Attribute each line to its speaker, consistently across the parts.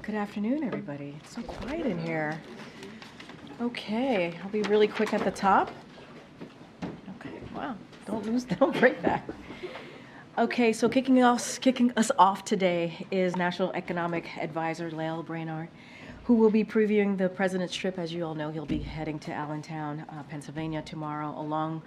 Speaker 1: Good afternoon, everybody. It's so quiet in here. Okay, I'll be really quick at the top. Okay, wow, don't break that. Okay, so kicking us off today is National Economic Advisor Lael Brainard, who will be previewing the president's trip. As you all know, he'll be heading to Allentown, Pennsylvania tomorrow, along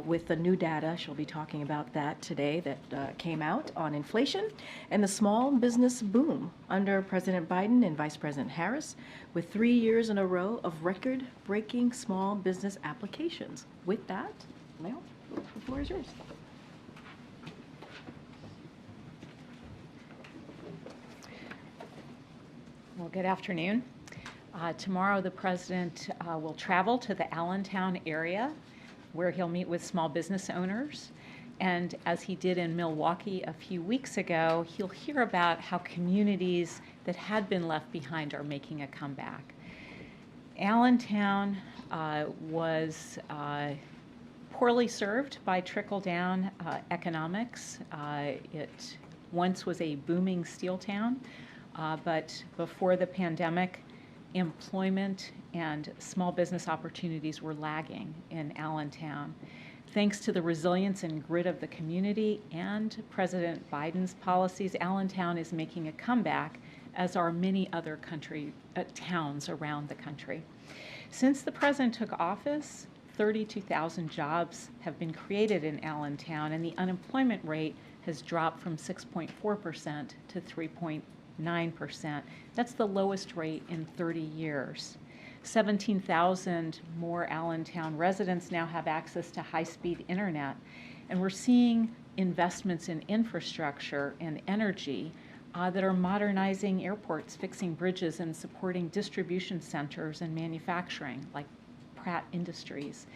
Speaker 1: with the new data. She'll be talking about that today that came out on inflation and the small business boom under President Biden and Vice President Harris, with 3 years in a row of record-breaking small business applications. With that, Lael, the floor is yours.
Speaker 2: Well, good afternoon. Tomorrow the President will travel to the Allentown area where he'll meet with small business owners. And as he did in Milwaukee a few weeks ago, he'll hear about how communities that had been left behind are making a comeback. Allentown was poorly served by trickle-down economics. It once was a booming steel town. But before the pandemic, employment and small business opportunities were lagging in Allentown. Thanks to the resilience and grit of the community and President Biden's policies, Allentown is making a comeback, as are many other towns around the country. Since the president took office, 32,000 jobs have been created in Allentown, and the unemployment rate has dropped from 6.4% to 3.9%. That's the lowest rate in 30 years. 17,000 more Allentown residents now have access to high-speed internet, and we're seeing investments in infrastructure and energy that are modernizing airports, fixing bridges, and supporting distribution centers and manufacturing like Pratt Industries.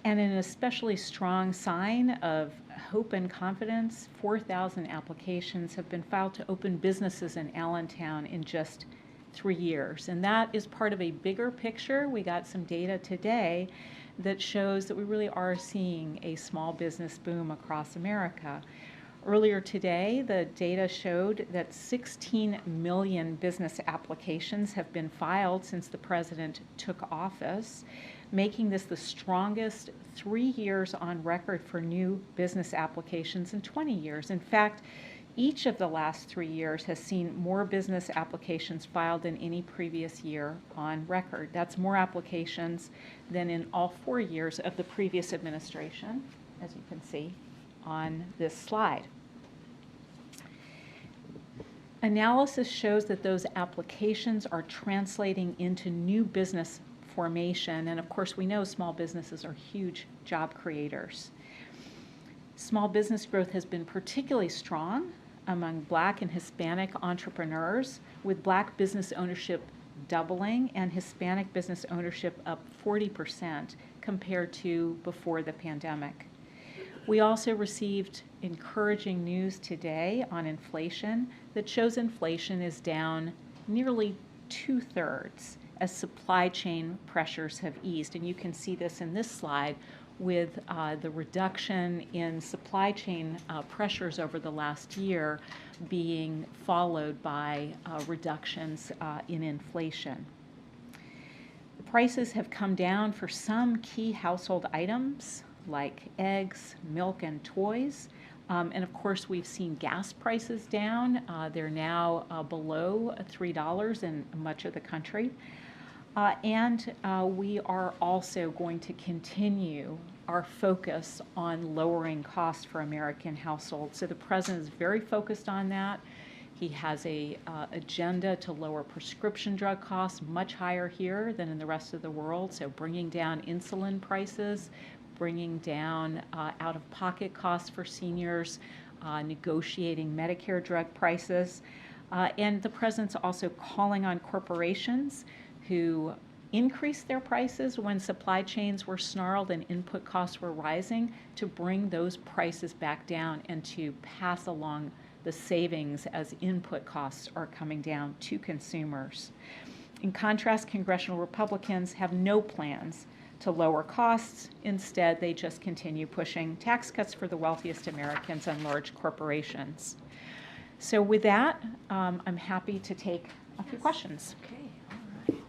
Speaker 2: And an especially strong sign of hope and confidence, 4,000 applications have been filed to open businesses in Allentown in just 3 years. And that is part of a bigger picture. We got some data today that shows that we really are seeing a small business boom across America. Earlier today, the data showed that 16 million business applications have been filed since the president took office, making this the strongest 3 years on record for new business applications in 20 years. In fact, each of the last 3 years has seen more business applications filed than any previous year on record. That's more applications than in all 4 years of the previous administration, as you can see on this slide. Analysis shows that those applications are translating into new business formation, and of course we know small businesses are huge job creators. Small business growth has been particularly strong among Black and Hispanic entrepreneurs, with Black business ownership doubling and Hispanic business ownership up 40% compared to before the pandemic. We also received encouraging news today on inflation that shows inflation is down nearly 2/3 as supply chain pressures have eased. And you can see this in this slide with the reduction in supply chain pressures over the last year being followed by reductions in inflation. The prices have come down for some key household items like eggs, milk, and toys. And of course, we've seen gas prices down. They're now below $3 in much of the country. And we are also going to continue our focus on lowering costs for American households. So the president is very focused on that. He has an agenda to lower prescription drug costs much higher here than in the rest of the world. So bringing down insulin prices, bringing down out-of-pocket costs for seniors, negotiating Medicare drug prices. And the president's also calling on corporations who increased their prices when supply chains were snarled and input costs were rising to bring those prices back down and to pass along the savings as input costs are coming down to consumers. In contrast, congressional Republicans have no plans to lower costs. Instead, they just continue pushing tax cuts for the wealthiest Americans and large corporations. So with that, I'm happy to take a few questions.
Speaker 1: Okay, all right.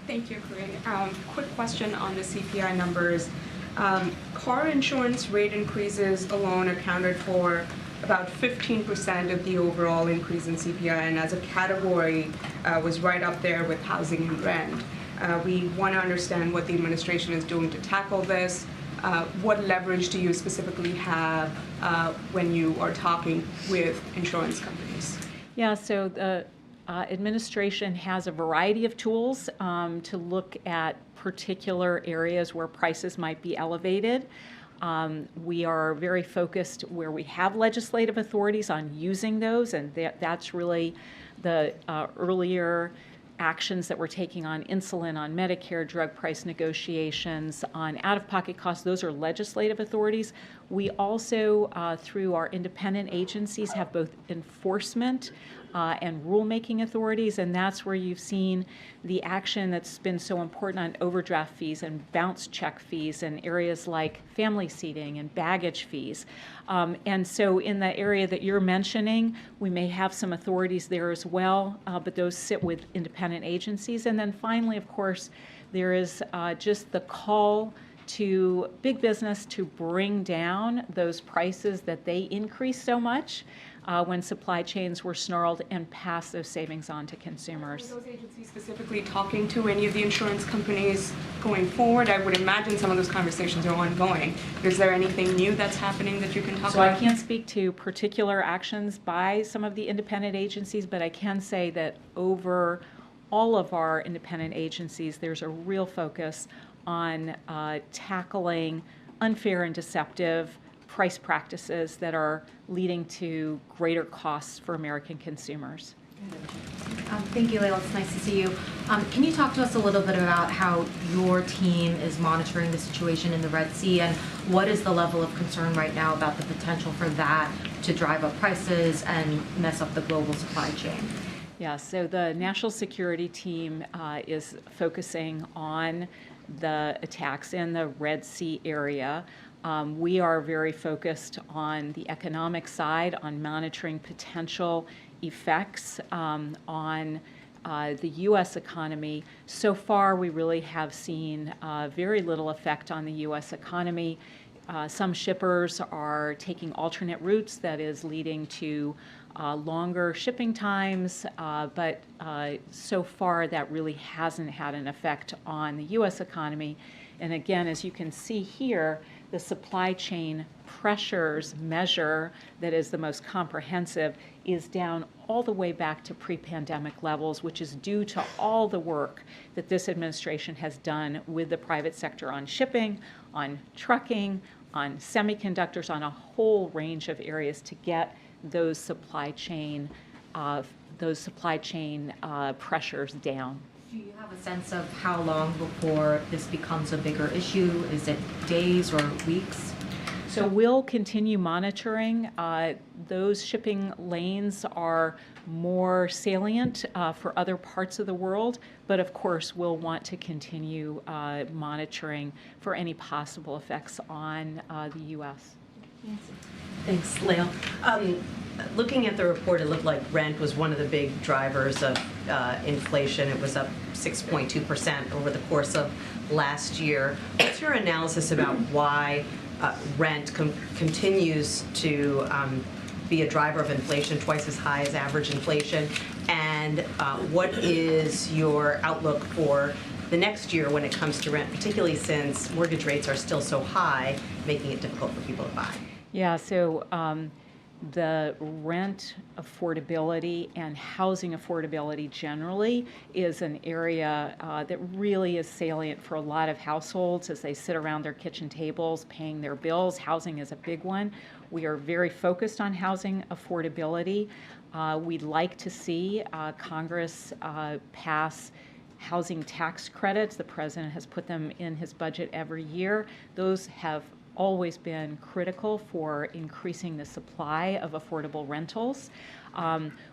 Speaker 3: Thank you, Karine. Quick question on the CPI numbers. Car insurance rate increases alone accounted for about 15% of the overall increase in CPI, and as a category was right up there with housing and rent. We want to understand what the administration is doing to tackle this. What leverage do you specifically have when you are talking with insurance companies?
Speaker 2: Yeah, so the administration has a variety of tools to look at particular areas where prices might be elevated. We are very focused where we have legislative authorities on using those, and that's really the earlier actions that we're taking on insulin, on Medicare, drug price negotiations, on out-of-pocket costs. Those are legislative authorities. We also, through our independent agencies, have both enforcement and rulemaking authorities, and that's where you've seen the action that's been so important on overdraft fees and bounce check fees and areas like family seating and baggage fees. And so in the area that you're mentioning, we may have some authorities there as well, but those sit with independent agencies. And then finally, of course, there is just the call to big business to bring down those prices that they increase so much when supply chains were snarled, and pass those savings on to consumers.
Speaker 3: Are those agencies specifically talking to any of the insurance companies going forward? I would imagine some of those conversations are ongoing. Is there anything new that's happening that you can talk
Speaker 2: So
Speaker 3: about?
Speaker 2: I can't speak to particular actions by some of the independent agencies, but I can say that over all of our independent agencies, there's a real focus on tackling unfair and deceptive price practices that are leading to greater costs for American consumers.
Speaker 4: Thank you, Layla. It's nice to see you. Can you talk to us a little bit about how your team is monitoring the situation in the Red Sea, and what is the level of concern right now about the potential for that to drive up prices and mess up the global supply chain?
Speaker 2: Yeah, so the national security team is focusing on the attacks in the Red Sea area. We are very focused on the economic side, on monitoring potential effects on the U.S. economy. So far, we really have seen very little effect on the U.S. economy. Some shippers are taking alternate routes that is leading to longer shipping times, but so far that really hasn't had an effect on the U.S. economy. And again, as you can see here, the supply chain pressures measure that is the most comprehensive is down all the way back to pre-pandemic levels, which is due to all the work that this administration has done with the private sector on shipping, on trucking, on semiconductors, on a whole range of areas to get those supply chain pressures down.
Speaker 4: Do you have a sense of how long before this becomes a bigger issue? Is it days or weeks?
Speaker 2: So we'll continue monitoring. Those shipping lanes are more salient for other parts of the world, but of course we'll want to continue monitoring for any possible effects on the U.S.
Speaker 5: Thanks, Lael. Looking at the report, it looked like rent was one of the big drivers of inflation. It was up 6.2% over the course of last year. What's your analysis about why rent continues to be a driver of inflation, twice as high as average inflation? And what is your outlook for the next year when it comes to rent, particularly since mortgage rates are still so high, making it difficult for people to buy?
Speaker 2: Yeah, so the rent affordability and housing affordability generally is an area that really is salient for a lot of households as they sit around their kitchen tables paying their bills. Housing is a big one. We are very focused on housing affordability. We'd like to see Congress pass housing tax credits. The president has put them in his budget every year. Those have always been critical for increasing the supply of affordable rentals.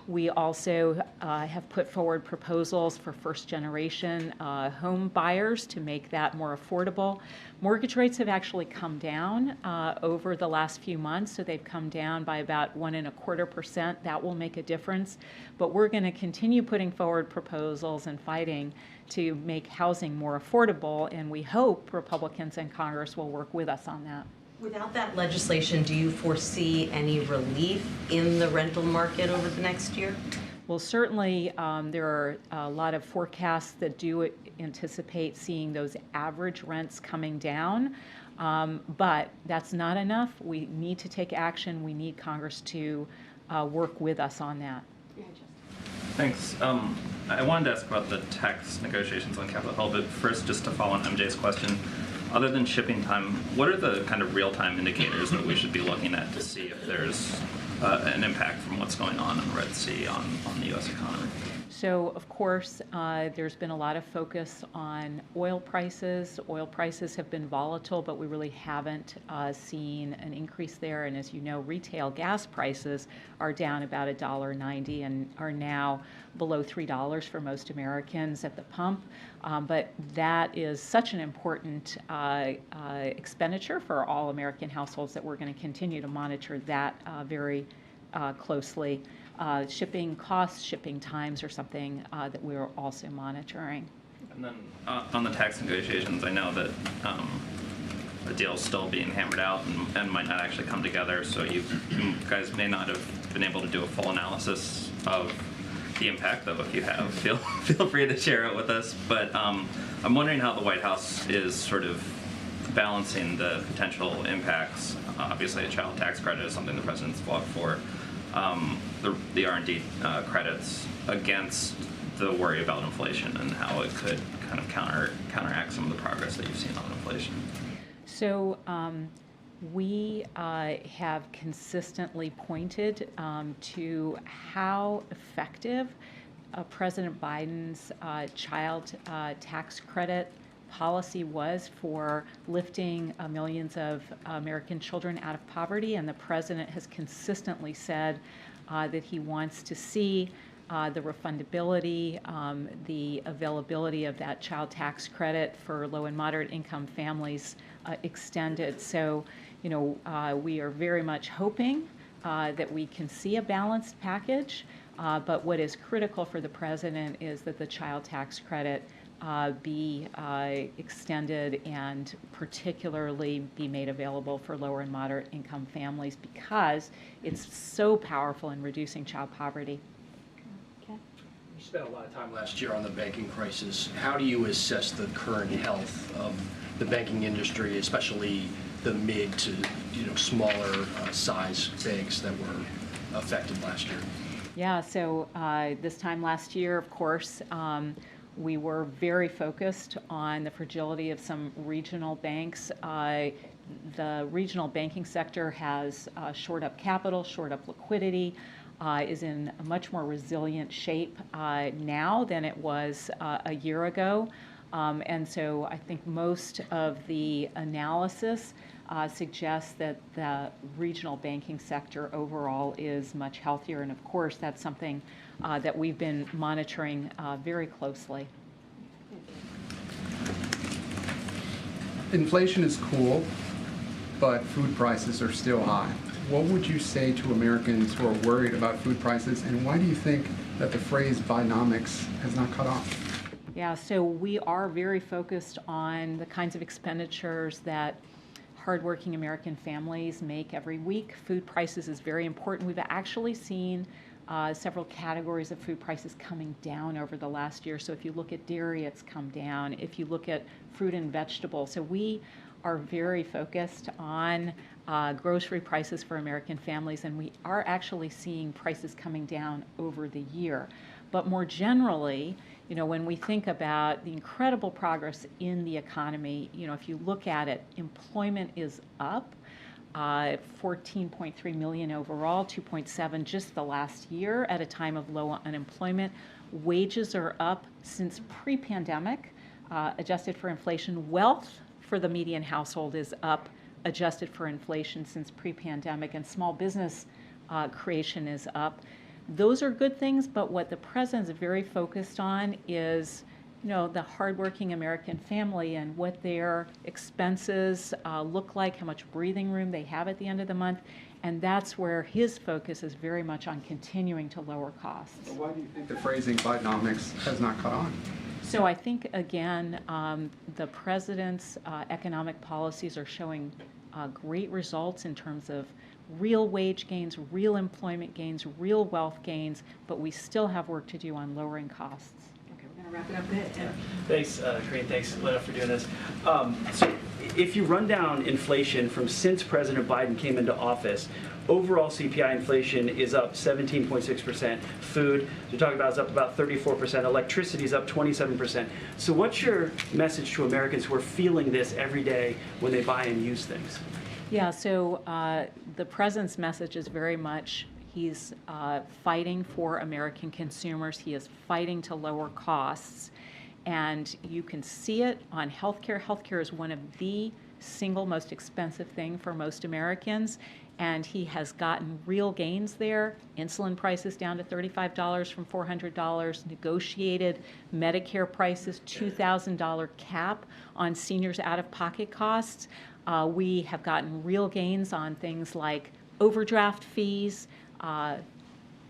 Speaker 2: We also have put forward proposals for first-generation home buyers to make that more affordable. Mortgage rates have actually come down over the last few months, so they've come down by about 1.25%. That will make a difference, but we're going to continue putting forward proposals and fighting to make housing more affordable, and we hope Republicans in Congress will work with us on that.
Speaker 5: Without that legislation, do you foresee any relief in the rental market over the next year?
Speaker 2: Well, certainly there are a lot of forecasts that do anticipate seeing those average rents coming down, but that's not enough. We need to take action. We need Congress to work with us on that.
Speaker 6: Thanks. I wanted to ask about the tax negotiations on Capitol Hill, but first, just to follow on MJ's question, other than shipping time, what are the kind of real-time indicators that we should be looking at to see if there's an impact from what's going on in the Red Sea on the U.S. economy?
Speaker 2: So, of course, there's been a lot of focus on oil prices. Oil prices have been volatile, but we really haven't seen an increase there. And as you know, retail gas prices are down about $1.90 and are now below $3 for most Americans at the pump. But that is such an important expenditure for all American households that we're going to continue to monitor that very closely. Shipping costs, shipping times are something that we're also monitoring.
Speaker 6: And then on the tax negotiations, I know that the deal's still being hammered out and might not actually come together, so you guys may not have been able to do a full analysis of the impact, though if you have, feel free to share it with us. But I'm wondering how the White House is sort of balancing the potential impacts. Obviously, a child tax credit is something the president's fought for. The R&D credits against the worry about inflation and how it could kind of counteract some of the progress that you've seen on inflation.
Speaker 2: So we have consistently pointed to how effective President Biden's child tax credit policy was for lifting millions of American children out of poverty, and the president has consistently said that he wants to see the refundability, the availability of that child tax credit for low and moderate income families extended. So, you know, we are very much hoping that we can see a balanced package, but what is critical for the president is that the child tax credit be extended and particularly be made available for lower and moderate income families because it's so powerful in reducing child poverty.
Speaker 7: You spent a lot of time last year on the banking crisis. How do you assess the current health of the banking industry, especially the mid to smaller size banks that were affected last year?
Speaker 2: Yeah, so this time last year, of course, we were very focused on the fragility of some regional banks. The regional banking sector has shored up capital, shored up liquidity, is in a much more resilient shape now than it was a year ago. And so I think most of the analysis suggests that the regional banking sector overall is much healthier. And of course, that's something that we've been monitoring very closely.
Speaker 8: Inflation is cool, but food prices are still high. What would you say to Americans who are worried about food prices, and why do you think that the phrase Bidenomics has not caught on?
Speaker 2: Yeah, so we are very focused on the kinds of expenditures that hardworking American families make every week. Food prices is very important. We've actually seen several categories of food prices coming down over the last year. So if you look at dairy, it's come down. If you look at fruit and vegetables, so we are very focused on grocery prices for American families, and we are actually seeing prices coming down over the year. But more generally, when we think about the incredible progress in the economy, if you look at it, employment is up. 14.3 million overall, 2.7 just the last year at a time of low unemployment. Wages are up since pre-pandemic, adjusted for inflation. Wealth for the median household is up, adjusted for inflation since pre-pandemic, and small business creation is up. those are good things, but what the president's very focused on is, you know, the hardworking American family and what their expenses look like, how much breathing room they have at the end of the month, and that's where his focus is very much on continuing to lower costs.
Speaker 8: Why do you think the phrasing Bidenomics has not caught on?
Speaker 2: So I think, again, the president's economic policies are showing great results in terms of real wage gains, real employment gains, real wealth gains, but we still have work to do on lowering costs.
Speaker 1: Okay, we're gonna wrap it up. Go ahead, Tim.
Speaker 9: Thanks, Karine. Thanks, Lena, for doing this. So if you run down inflation from since President Biden came into office, overall CPI inflation is up 17.6%. Food, you're talking about, is up about 34%. Electricity is up 27%. So what's your message to Americans who are feeling this every day when they buy and use things?
Speaker 2: Yeah, so the president's message is very much he's fighting for American consumers. He is fighting to lower costs. And you can see it on healthcare. Healthcare is one of the single most expensive thing for most Americans. And he has gotten real gains there. Insulin prices down to $35 from $400, negotiated Medicare prices, $2,000 cap on seniors' out-of-pocket costs. We have gotten real gains on things like overdraft fees,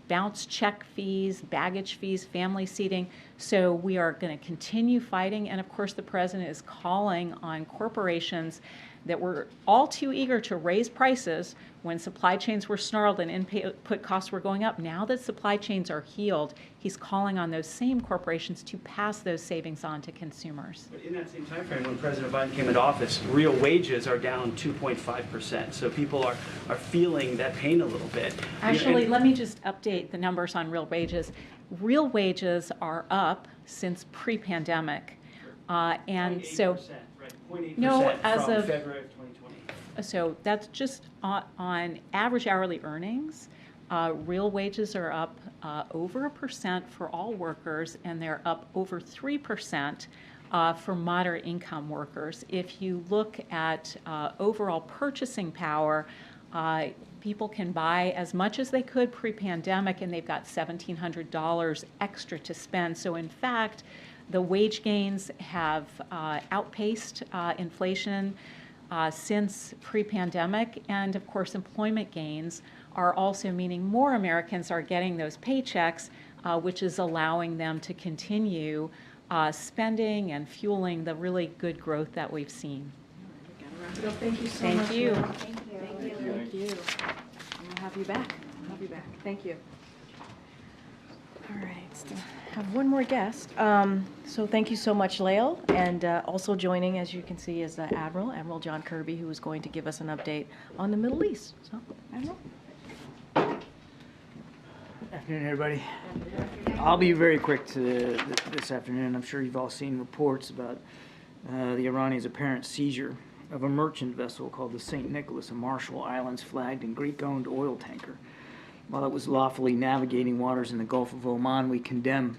Speaker 2: bounce check fees, baggage fees, family seating. So we are going to continue fighting. And of course, the president is calling on corporations that were all too eager to raise prices when supply chains were snarled and input costs were going up. Now that supply chains are healed, he's calling on those same corporations to pass those savings on to consumers.
Speaker 9: But in that same time frame, when President Biden came into office, real wages are down 2.5%. So people are feeling that pain a little bit.
Speaker 2: Actually, let me just update the numbers on real wages. Real wages are up since pre-pandemic. And so,
Speaker 9: right, 0.8%
Speaker 2: no, as
Speaker 9: from
Speaker 2: of
Speaker 9: February of 2020.
Speaker 2: So that's just on average hourly earnings. Real wages are up over 1% for all workers, and they're up over 3% for moderate income workers. If you look at overall purchasing power, people can buy as much as they could pre-pandemic, and they've got $1,700 extra to spend. So in fact, the wage gains have outpaced inflation since pre-pandemic, and of course employment gains are also meaning more Americans are getting those paychecks, which is allowing them to continue spending and fueling the really good growth that we've seen.
Speaker 1: Thank you so
Speaker 2: Thank
Speaker 1: much.
Speaker 2: you.
Speaker 1: Thank you. Thank you. We'll have you back. We'll have you back. Thank you. All right, still have one more guest. So thank you so much, Lael. And also joining, as you can see, is Admiral John Kirby, who is going to give us an update on the Middle East. So, Admiral.
Speaker 10: Afternoon, everybody. I'll be very quick this afternoon. I'm sure you've all seen reports about the Iranians' apparent seizure of a merchant vessel called the St. Nicholas, a Marshall Islands flagged and Greek-owned oil tanker. While it was lawfully navigating waters in the Gulf of Oman, we condemn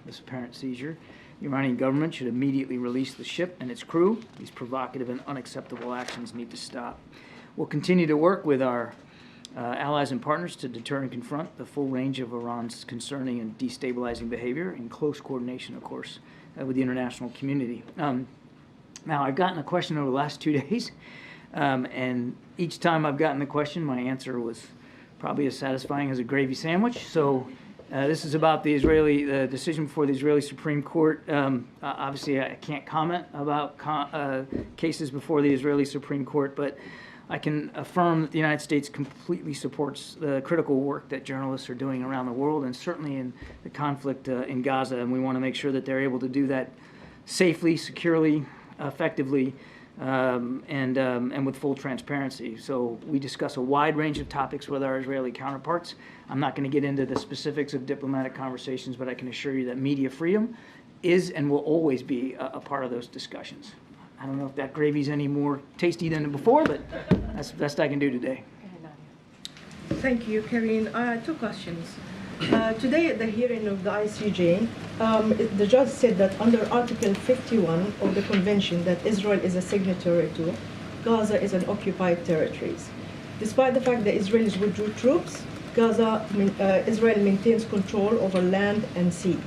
Speaker 10: this apparent seizure. The Iranian government should immediately release the ship and its crew. These provocative and unacceptable actions need to stop. We'll continue to work with our allies and partners to deter and confront the full range of Iran's concerning and destabilizing behavior in close coordination, of course, with the international community. Now, I've gotten a question over the last 2 days, and each time I've gotten the question, my answer was probably as satisfying as a gravy sandwich. So this is about the decision before the Israeli Supreme Court. Obviously, I can't comment about cases before the Israeli Supreme Court, but I can affirm that the United States completely supports the critical work that journalists are doing around the world, and certainly in the conflict in Gaza. And we want to make sure that they're able to do that safely, securely, effectively, and with full transparency. So we discuss a wide range of topics with our Israeli counterparts. I'm not going to get into the specifics of diplomatic conversations, but I can assure you that media freedom is and will always be a part of those discussions. I don't know if that gravy's any more tasty than before, but that's the best I can do today.
Speaker 11: Thank you, Karine. Two questions. Today at the hearing of the ICJ, the judge said that under Article 51 of the convention that Israel is a signatory to, Gaza is an occupied territory. Despite the fact that Israelis withdrew troops, Israel maintains control over land and sea.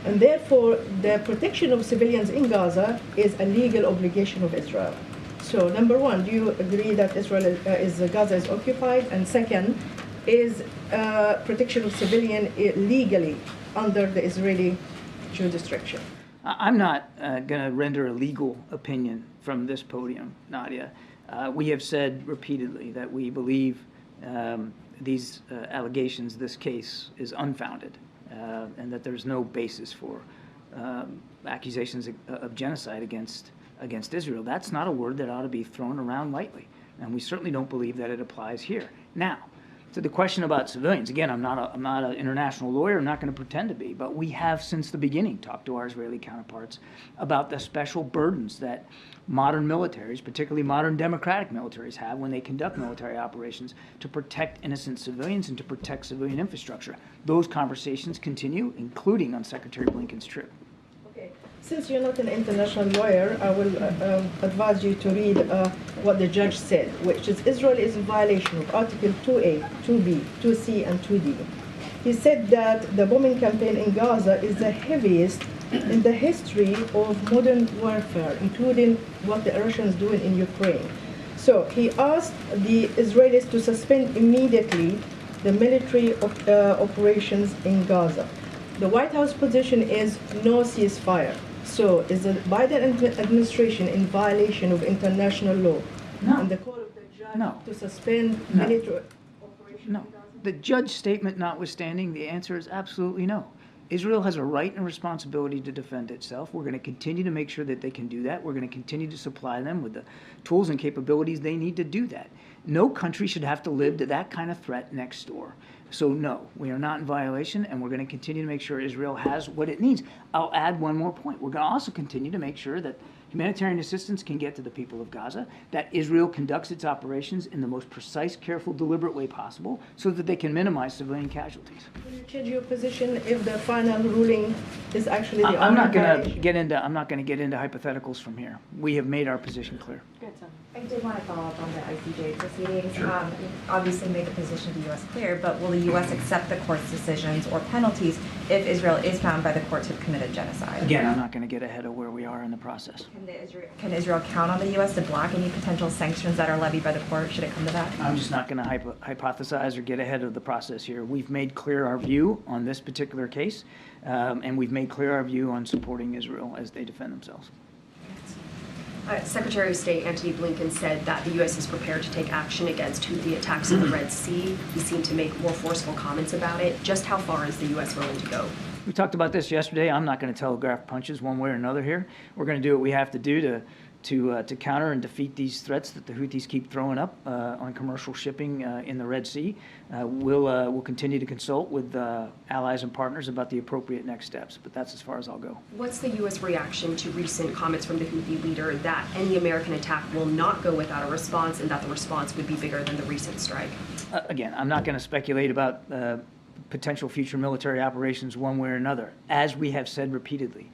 Speaker 11: And therefore, the protection of civilians in Gaza is a legal obligation of Israel. So, number one, do you agree that Gaza is occupied? And second, is protection of civilian legally under the Israeli jurisdiction?
Speaker 10: I'm not going to render a legal opinion from this podium, Nadia. We have said repeatedly that we believe these allegations, this case, is unfounded, and that there's no basis for accusations of genocide against Israel. That's not a word that ought to be thrown around lightly, and we certainly don't believe that it applies here. Now, to the question about civilians, again, I'm not an international lawyer. I'm not going to pretend to be, but we have since the beginning talked to our Israeli counterparts about the special burdens that modern militaries, particularly modern democratic militaries, have when they conduct military operations to protect innocent civilians and to protect civilian infrastructure. Those conversations continue, including on Secretary Blinken's trip.
Speaker 11: Since you're not an international lawyer, I will advise you to read what the judge said, which is Israel is in violation of Article 2A, 2B, 2C, and 2D. He said that the bombing campaign in Gaza is the heaviest in the history of modern warfare, including what the Russians doing in Ukraine. So he asked the Israelis to suspend immediately the military operations in Gaza. The White House position is no ceasefire. So is the Biden administration in violation of international law?
Speaker 10: No.
Speaker 11: And the call of the judge
Speaker 10: No.
Speaker 11: to suspend
Speaker 10: No.
Speaker 11: military operations
Speaker 10: No.
Speaker 11: in Gaza?
Speaker 10: The judge's statement notwithstanding, the answer is absolutely no. Israel has a right and responsibility to defend itself. We're going to continue to make sure that they can do that. We're going to continue to supply them with the tools and capabilities they need to do that. No country should have to live to that kind of threat next door. So no, we are not in violation, and we're going to continue to make sure Israel has what it needs. I'll add one more point. We're going to also continue to make sure that humanitarian assistance can get to the people of Gaza, that Israel conducts its operations in the most precise, careful, deliberate way possible so that they can minimize civilian casualties.
Speaker 11: Will you change your position if the final ruling is actually the
Speaker 10: I'm not going to
Speaker 11: violation?
Speaker 10: get into hypotheticals from here. We have made our position clear.
Speaker 12: I did want to follow up on the ICJ proceedings. You obviously made the position of the U.S. clear, but will the U.S. accept the court's decisions or penalties if Israel is found by the court to have committed genocide?
Speaker 10: Again, I'm not going to get ahead of where we are in the process.
Speaker 12: Can Israel count on the U.S. to block any potential sanctions that are levied by the court should it come to that?
Speaker 10: I'm just not going to hypothesize or get ahead of the process here. We've made clear our view on this particular case, and we've made clear our view on supporting Israel as they defend themselves.
Speaker 13: Secretary of State Antony Blinken said that the U.S. is prepared to take action against Houthi attacks in the Red Sea. He seemed to make more forceful comments about it. Just how far is the U.S. willing to go?
Speaker 10: We talked about this yesterday. I'm not going to telegraph punches one way or another here. We're going to do what we have to do to counter and defeat these threats that the Houthis keep throwing up on commercial shipping in the Red Sea. We'll continue to consult with allies and partners about the appropriate next steps, but that's as far as I'll go.
Speaker 13: What's the U.S. reaction to recent comments from the Houthi leader that any American attack will not go without a response and that the response would be bigger than the recent strike?
Speaker 10: Again, I'm not going to speculate about potential future military operations one way or another. As we have said repeatedly,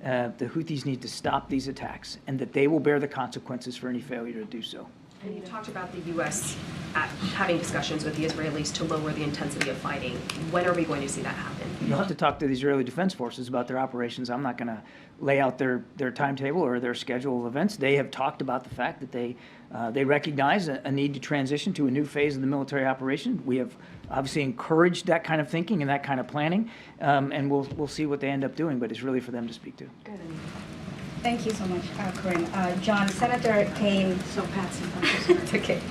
Speaker 10: the Houthis need to stop these attacks, and that they will bear the consequences for any failure to do so.
Speaker 13: And you talked about the U.S. Having discussions with the Israelis to lower the intensity of fighting. When are we going to see that happen?
Speaker 10: You'll have to talk to the Israeli Defense Forces about their operations. I'm not going to lay out their timetable or their schedule of events. They have talked about the fact that they recognize a need to transition to a new phase of the military operation. We have obviously encouraged that kind of thinking and that kind of planning, and we'll see what they end up doing, but it's really for them to speak to.
Speaker 12: Good.
Speaker 14: Thank you so much, Karine. John, Senator Kaine.
Speaker 2: So Patsy,
Speaker 14: It's okay.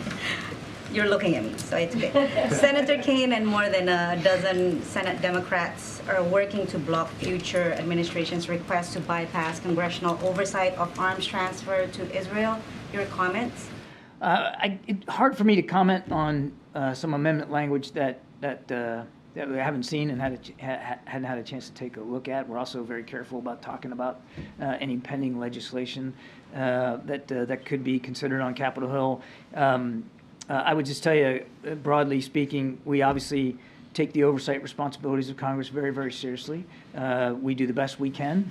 Speaker 14: You're looking at me, so it's okay. Senator Kaine and more than a dozen Senate Democrats are working to block future administration's request to bypass congressional oversight of arms transfer to Israel. Your comments?
Speaker 10: It's hard for me to comment on some amendment language that we haven't seen and hadn't had a chance to take a look at. We're also very careful about talking about any pending legislation that could be considered on Capitol Hill. I would just tell you, broadly speaking, we obviously take the oversight responsibilities of Congress very, very seriously. We do the best we can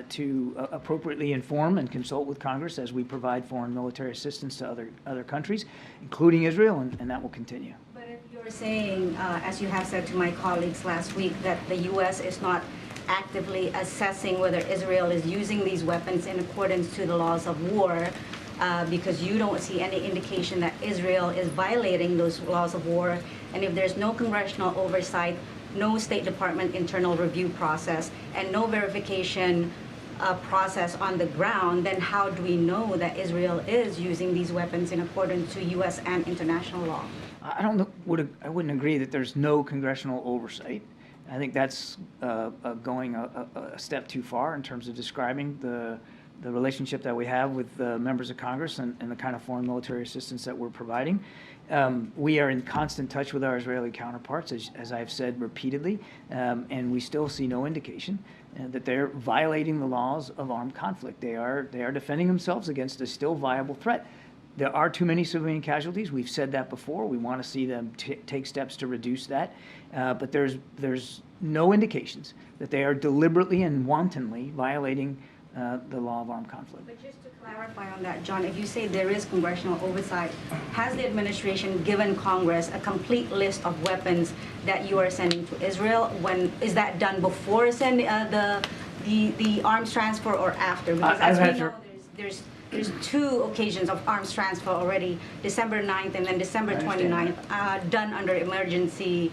Speaker 10: to appropriately inform and consult with Congress as we provide foreign military assistance to other countries, including Israel, and that will continue.
Speaker 14: But if your You're saying, as you have said to my colleagues last week, that the U.S. is not actively assessing whether Israel is using these weapons in accordance to the laws of war, because you don't see any indication that Israel is violating those laws of war. And if there's no congressional oversight, no State Department internal review process, and no verification process on the ground, then how do we know that Israel is using these weapons in accordance to U.S. and international law?
Speaker 10: I wouldn't agree that there's no congressional oversight. I think that's going a step too far in terms of describing the relationship that we have with members of Congress and the kind of foreign military assistance that we're providing. We are in constant touch with our Israeli counterparts, as I've said repeatedly, and we still see no indication that they're violating the laws of armed conflict. They are defending themselves against a still viable threat. There are too many civilian casualties. We've said that before. We want to see them take steps to reduce that. But there's no indications that they are deliberately and wantonly violating the law of armed conflict.
Speaker 14: But just to clarify on that, John, if you say there is congressional oversight, has the administration given Congress a complete list of weapons that you are sending to Israel? When is that done before sending the arms transfer or after? Because as we know, there's two occasions of arms transfer already, December 9th and then December 29th, done under emergency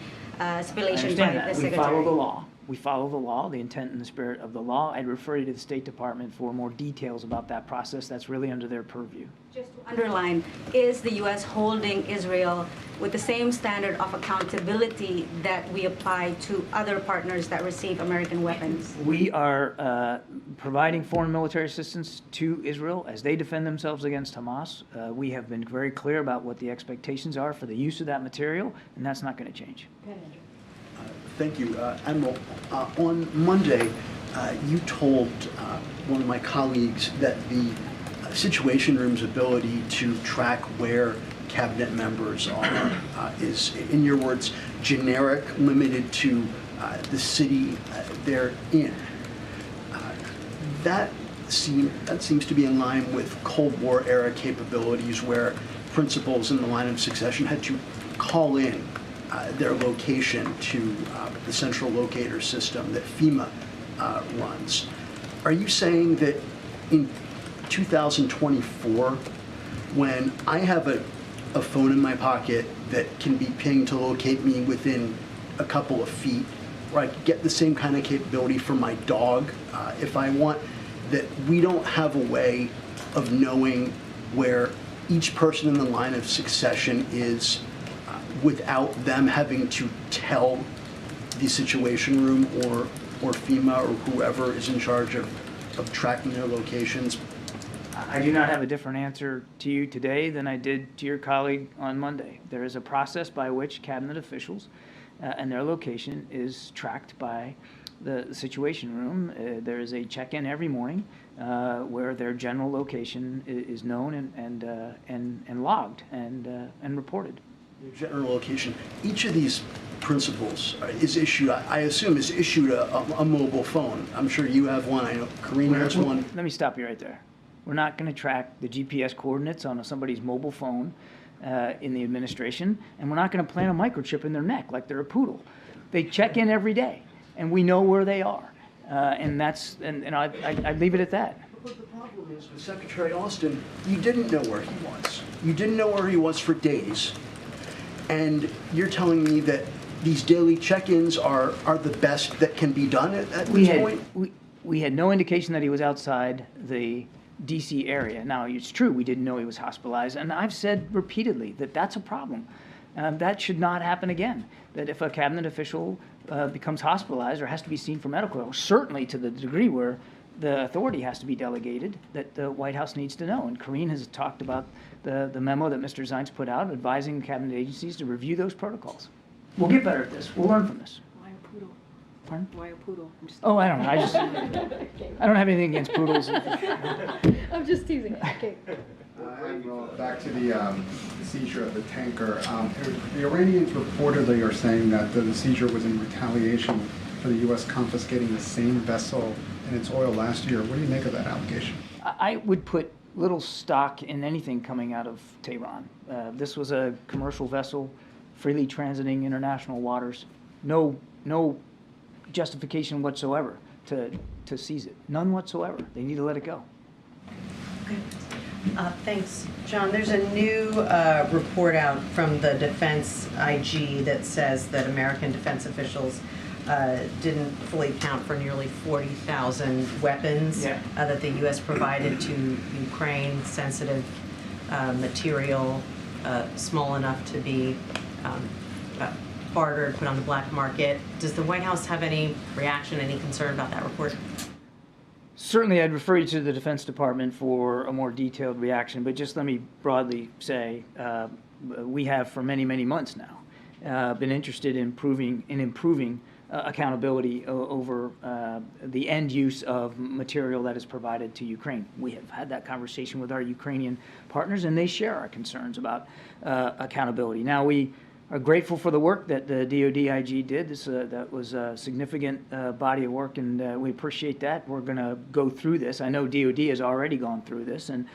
Speaker 14: stipulation by the Secretary.
Speaker 10: We follow the law. We follow the law, the intent and the spirit of the law. I'd refer you to the State Department for more details about that process. That's really under their purview.
Speaker 14: Just to underline, is the U.S. holding Israel with the same standard of accountability that we apply to other partners that receive American weapons?
Speaker 10: We are providing foreign military assistance to Israel as they defend themselves against Hamas. We have been very clear about what the expectations are for the use of that material, and that's not going to change.
Speaker 15: Thank you. Admiral, on Monday, you told one of my colleagues that the Situation Room's ability to track where cabinet members are is, in your words, generic, limited to the city they're in. That seems to be in line with Cold War era capabilities where principals in the line of succession had to call in their location to the central locator system that FEMA runs. Are you saying that in 2024, when I have a phone in my pocket that can be pinged to locate me within a couple of feet, or I get the same kind of capability for my dog if I want, that we don't have a way of knowing where each person in the line of succession is without them having to tell the Situation Room or FEMA or whoever is in charge of tracking their locations?
Speaker 10: I do not have a different answer to you today than I did to your colleague on Monday. There is a process by which cabinet officials and their location is tracked by the Situation Room. There is a check-in every morning where their general location is known and logged and reported.
Speaker 15: Their general location. Each of these principals is issued, I assume, is issued a mobile phone. I'm sure you have one. I know Karine has one.
Speaker 10: Let me stop you right there. We're not going to track the GPS coordinates on somebody's mobile phone in the administration, and we're not going to plant a microchip in their neck like they're a poodle. They check in every day, and we know where they are, and I'd leave it at that.
Speaker 15: But the problem is with Secretary Austin, you didn't know where he was. You didn't know where he was for days, and you're telling me that these daily check-ins are the best that can be done at this point?
Speaker 10: We had no indication that he was outside the D.C. area. Now, it's true, we didn't know he was hospitalized, and I've said repeatedly that that's a problem. That should not happen again, that if a cabinet official becomes hospitalized or has to be seen for medical help, certainly to the degree where the authority has to be delegated, that the White House needs to know. And Karine has talked about the memo that Mr. Zients put out advising cabinet agencies to review those protocols. We'll get better at this. We'll learn from this.
Speaker 2: Why a poodle?
Speaker 10: Pardon?
Speaker 2: Why a poodle?
Speaker 10: Oh, I don't know. I don't have anything against poodles.
Speaker 2: I'm just teasing. Okay.
Speaker 8: Admiral, back to the seizure of the tanker. The Iranians reportedly are saying that the seizure was in retaliation for the U.S. confiscating the same vessel and its oil last year. What do you make of that allegation?
Speaker 10: I would put little stock in anything coming out of Tehran. This was a commercial vessel freely transiting international waters. No justification whatsoever to seize it. None whatsoever. They need to let it go.
Speaker 5: Thanks, John. There's a new report out from the Defense IG that says that American defense officials didn't fully account for nearly 40,000 weapons that the U.S. provided to Ukraine, sensitive material, small enough to be bartered, put on the black market. Does the White House have any reaction, any concern about that report?
Speaker 10: Certainly, I'd refer you to the Defense Department for a more detailed reaction, but just let me broadly say we have for many, many months now been interested in improving accountability over the end use of material that is provided to Ukraine. We have had that conversation with our Ukrainian partners, and they share our concerns about accountability. Now, we are grateful for the work that the DoD IG did. That was a significant body of work, and we appreciate that. We're going to go through this. I know DoD has already gone through this and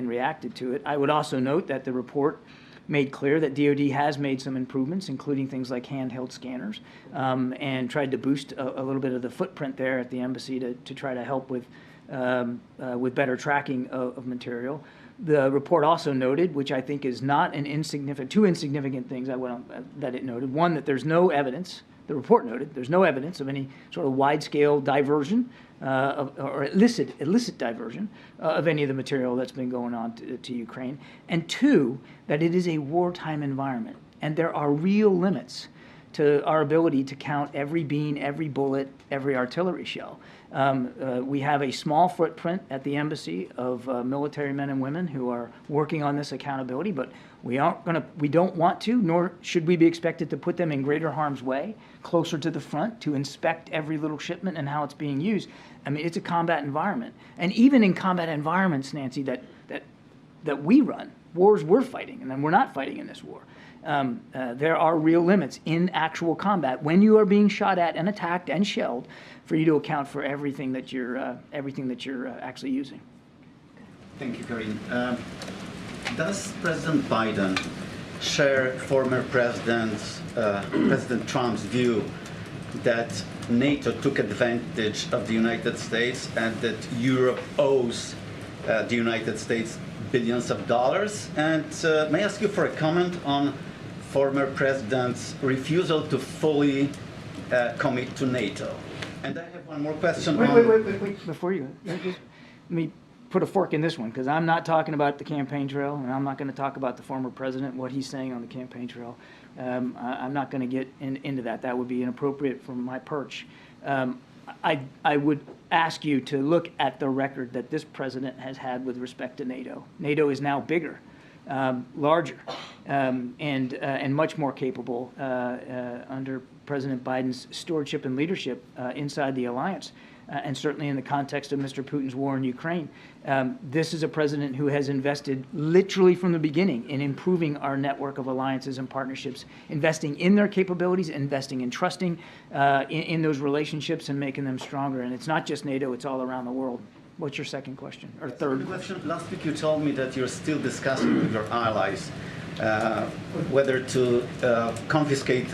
Speaker 10: reacted to it. I would also note that the report made clear that DoD has made some improvements, including things like handheld scanners, and tried to boost a little bit of the footprint there at the embassy to try to help with better tracking of material. The report also noted, which I think is not two insignificant things that it noted. One, that there's no evidence, the report noted, there's no evidence of any sort of wide-scale diversion or illicit diversion of any of the material that's been going on to Ukraine. And two, that it is a wartime environment, and there are real limits to our ability to count every bean, every bullet, every artillery shell. We have a small footprint at the embassy of military men and women who are working on this accountability, but we don't want to, nor should we be expected to put them in greater harm's way, closer to the front to inspect every little shipment and how it's being used. I mean, it's a combat environment. And even in combat environments, Nancy, that we run, wars we're fighting, and then we're not fighting in this war. There are real limits in actual combat when you are being shot at and attacked and shelled for you to account for everything that you're actually using.
Speaker 16: Thank you, Karine. Does President Biden share former President Trump's view that NATO took advantage of the United States and that Europe owes the United States billions of dollars? And may I ask you for a comment on former President's refusal to fully commit to NATO? And I have one more question.
Speaker 10: Wait. Before you go, let me put a fork in this one, because I'm not talking about the campaign trail, and I'm not going to talk about the former president, what he's saying on the campaign trail. I'm not going to get into that. That would be inappropriate from my perch. I would ask you to look at the record that this president has had with respect to NATO. NATO is now bigger, larger, and much more capable under President Biden's stewardship and leadership inside the alliance, and certainly in the context of Mr. Putin's war in Ukraine. This is a president who has invested literally from the beginning in improving our network of alliances and partnerships, investing in their capabilities, investing in trusting in those relationships and making them stronger. And it's not just NATO, it's all around the world. What's your second question, or third question?
Speaker 16: Last week you told me that you're still discussing with your allies whether to confiscate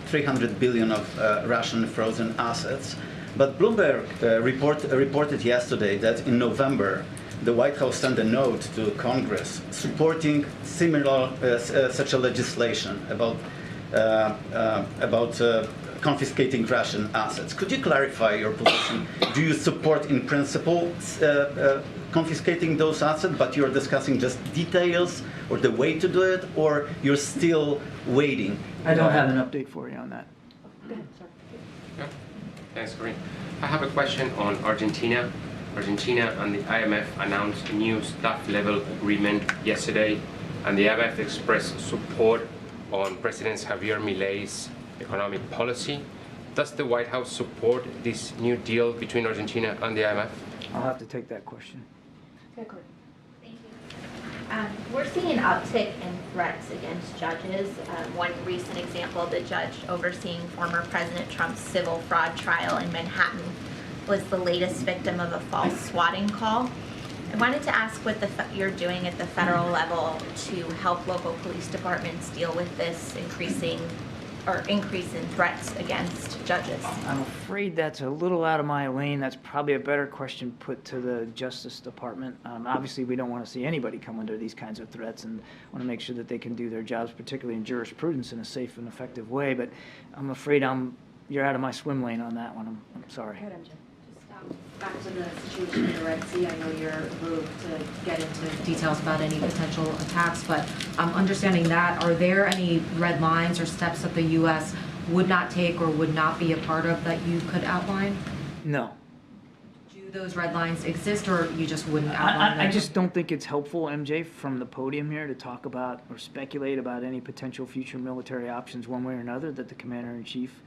Speaker 16: 300 billion of Russian frozen assets. But Bloomberg reported yesterday that in November, the White House sent a note to Congress supporting similar such a legislation about confiscating Russian assets. Could you clarify your position? Do you support in principle confiscating those assets, but you're discussing just details or the way to do it, or you're still waiting?
Speaker 10: I don't have an update for you on that.
Speaker 17: Yeah. Thanks, Karine. I have a question on Argentina. Argentina and the IMF announced a new staff-level agreement yesterday, and the IMF expressed support on President Javier Milei's economic policy. Does the White House support this new deal between Argentina and the IMF?
Speaker 10: I'll have to take that question.
Speaker 18: Thank you. We're seeing an uptick in threats against judges. One recent example, the judge overseeing former President Trump's civil fraud trial in Manhattan was the latest victim of a false swatting call. I wanted to ask what you're doing at the federal level to help local police departments deal with this increase in threats against judges.
Speaker 10: I'm afraid that's a little out of my lane. That's probably a better question put to the Justice Department. Obviously, we don't want to see anybody come under these kinds of threats and want to make sure that they can do their jobs, particularly in jurisprudence, in a safe and effective way. But I'm afraid you're out of my swim lane on that one. I'm sorry.
Speaker 4: Back to the situation in the Red Sea, I know you're moved to get into details about any potential attacks, but understanding that, are there any red lines or steps that the U.S. would not take or would not be a part of that you could outline?
Speaker 10: No.
Speaker 4: Do those red lines exist, or you just wouldn't outline them?
Speaker 10: I just don't think it's helpful, MJ, from the podium here to talk about or speculate about any potential future military options one way or another that the Commander-in-Chief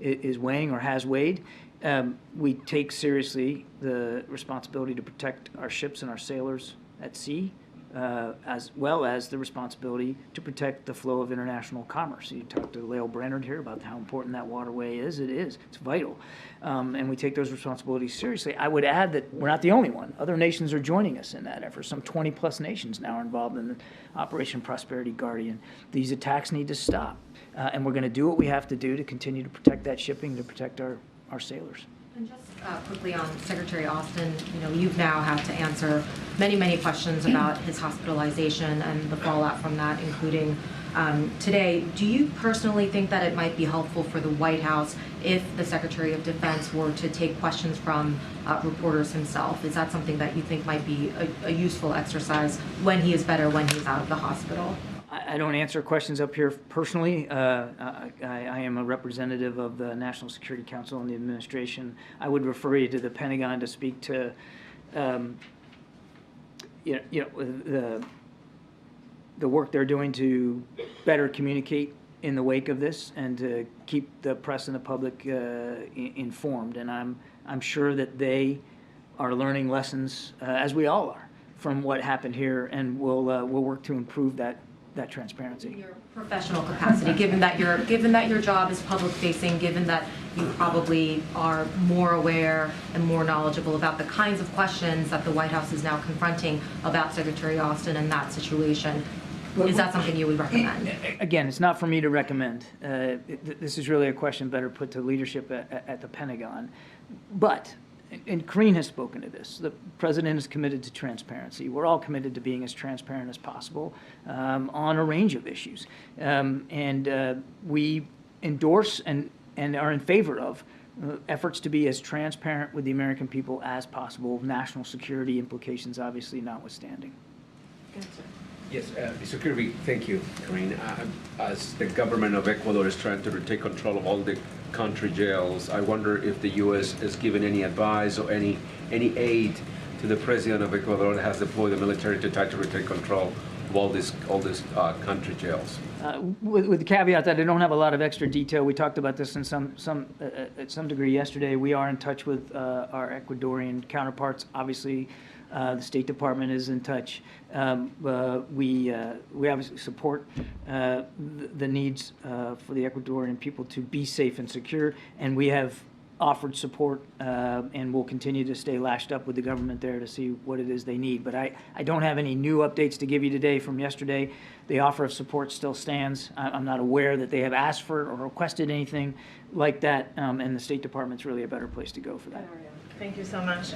Speaker 10: is weighing or has weighed. We take seriously the responsibility to protect our ships and our sailors at sea, as well as the responsibility to protect the flow of international commerce. You talked to Lael Brennard here about how important that waterway is. It is. It's vital. And we take those responsibilities seriously. I would add that we're not the only one. Other nations are joining us in that effort. Some 20-plus nations now are involved in Operation Prosperity Guardian. These attacks need to stop. And we're going to do what we have to do to continue to protect that shipping, to protect our sailors.
Speaker 4: And just quickly on Secretary Austin, you've now had to answer many, many questions about his hospitalization and the fallout from that, including today. Do you personally think that it might be helpful for the White House if the Secretary of Defense were to take questions from reporters himself? Is that something that you think might be a useful exercise when he is better, when he's out of the hospital?
Speaker 10: I don't answer questions up here personally. I am a representative of the National Security Council and the administration. I would refer you to the Pentagon to speak to, the work they're doing to better communicate in the wake of this and to keep the press and the public informed. And I'm sure that they are learning lessons, as we all are, from what happened here, and we'll work to improve that transparency.
Speaker 4: In your professional capacity, given that your job is public facing, given that you probably are more aware and more knowledgeable about the kinds of questions that the White House is now confronting about Secretary Austin and that situation, is that something you would recommend?
Speaker 10: Again, it's not for me to recommend. This is really a question better put to leadership at the Pentagon. But, and Karine has spoken to this, the president is committed to transparency. We're all committed to being as transparent as possible on a range of issues. We endorse and are in favor of efforts to be as transparent with the American people as possible, national security implications obviously notwithstanding.
Speaker 19: Yes, Mr. Kirby, thank you, Karine. As the government of Ecuador is trying to take control of all the country jails, I wonder if the U.S. has given any advice or any aid to the president of Ecuador that has deployed the military to try to retake control of all these country jails.
Speaker 10: With the caveat that I don't have a lot of extra detail, we talked about this in at some degree yesterday. We are in touch with our Ecuadorian counterparts. Obviously, the State Department is in touch. We obviously support the needs for the Ecuadorian people to be safe and secure, and we have offered support and will continue to stay lashed up with the government there to see what it is they need. But I don't have any new updates to give you today from yesterday. The offer of support still stands. I'm not aware that they have asked for or requested anything like that, and the State Department's really a better place to go for that.
Speaker 11: Thank you so much.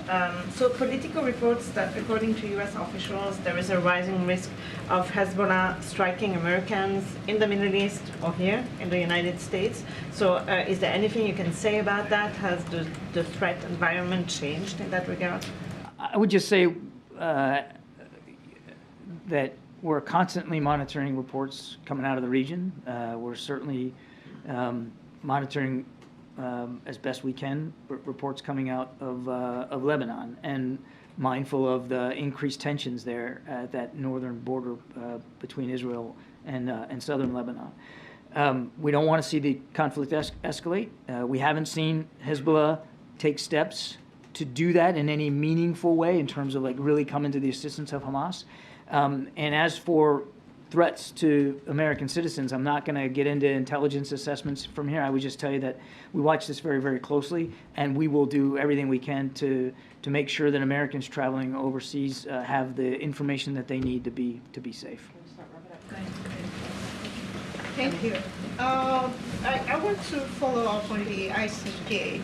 Speaker 11: So Politico reports that according to U.S. officials, there is a rising risk of Hezbollah striking Americans in the Middle East or here in the United States. So is there anything you can say about that? Has the threat environment changed in that regard?
Speaker 10: I would just say that we're constantly monitoring reports coming out of the region. We're certainly monitoring as best we can reports coming out of Lebanon, and mindful of the increased tensions there at that northern border between Israel and southern Lebanon. We don't want to see the conflict escalate. We haven't seen Hezbollah take steps to do that in any meaningful way in terms of like really coming to the assistance of Hamas. And as for threats to American citizens. I'm not going to get into intelligence assessments from here. I would just tell you that we watch this very, very closely, and we will do everything we can to make sure that Americans traveling overseas have the information that they need to be safe.
Speaker 11: Thank you. I want to follow up on the ICJ.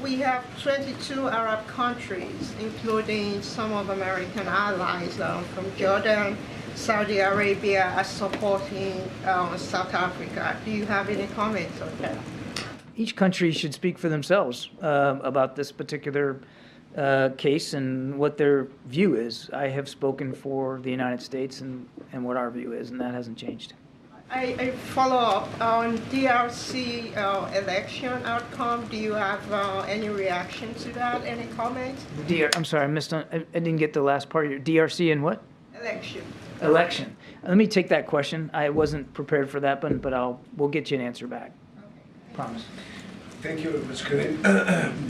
Speaker 11: We have 22 Arab countries, including some of American allies from Jordan, Saudi Arabia, are supporting South Africa. Do you have any comments on that?
Speaker 10: Each country should speak for themselves about this particular case and what their view is. I have spoken for the United States and what our view is, and that hasn't changed.
Speaker 11: I follow up on DRC election outcome. Do you have any reaction to that? Any comments?
Speaker 10: I'm sorry, I didn't get the last part of your DRC and what?
Speaker 11: Election.
Speaker 10: Let me take that question. I wasn't prepared for that, but we'll get you an answer back. Promise.
Speaker 20: Thank you very much, Karine.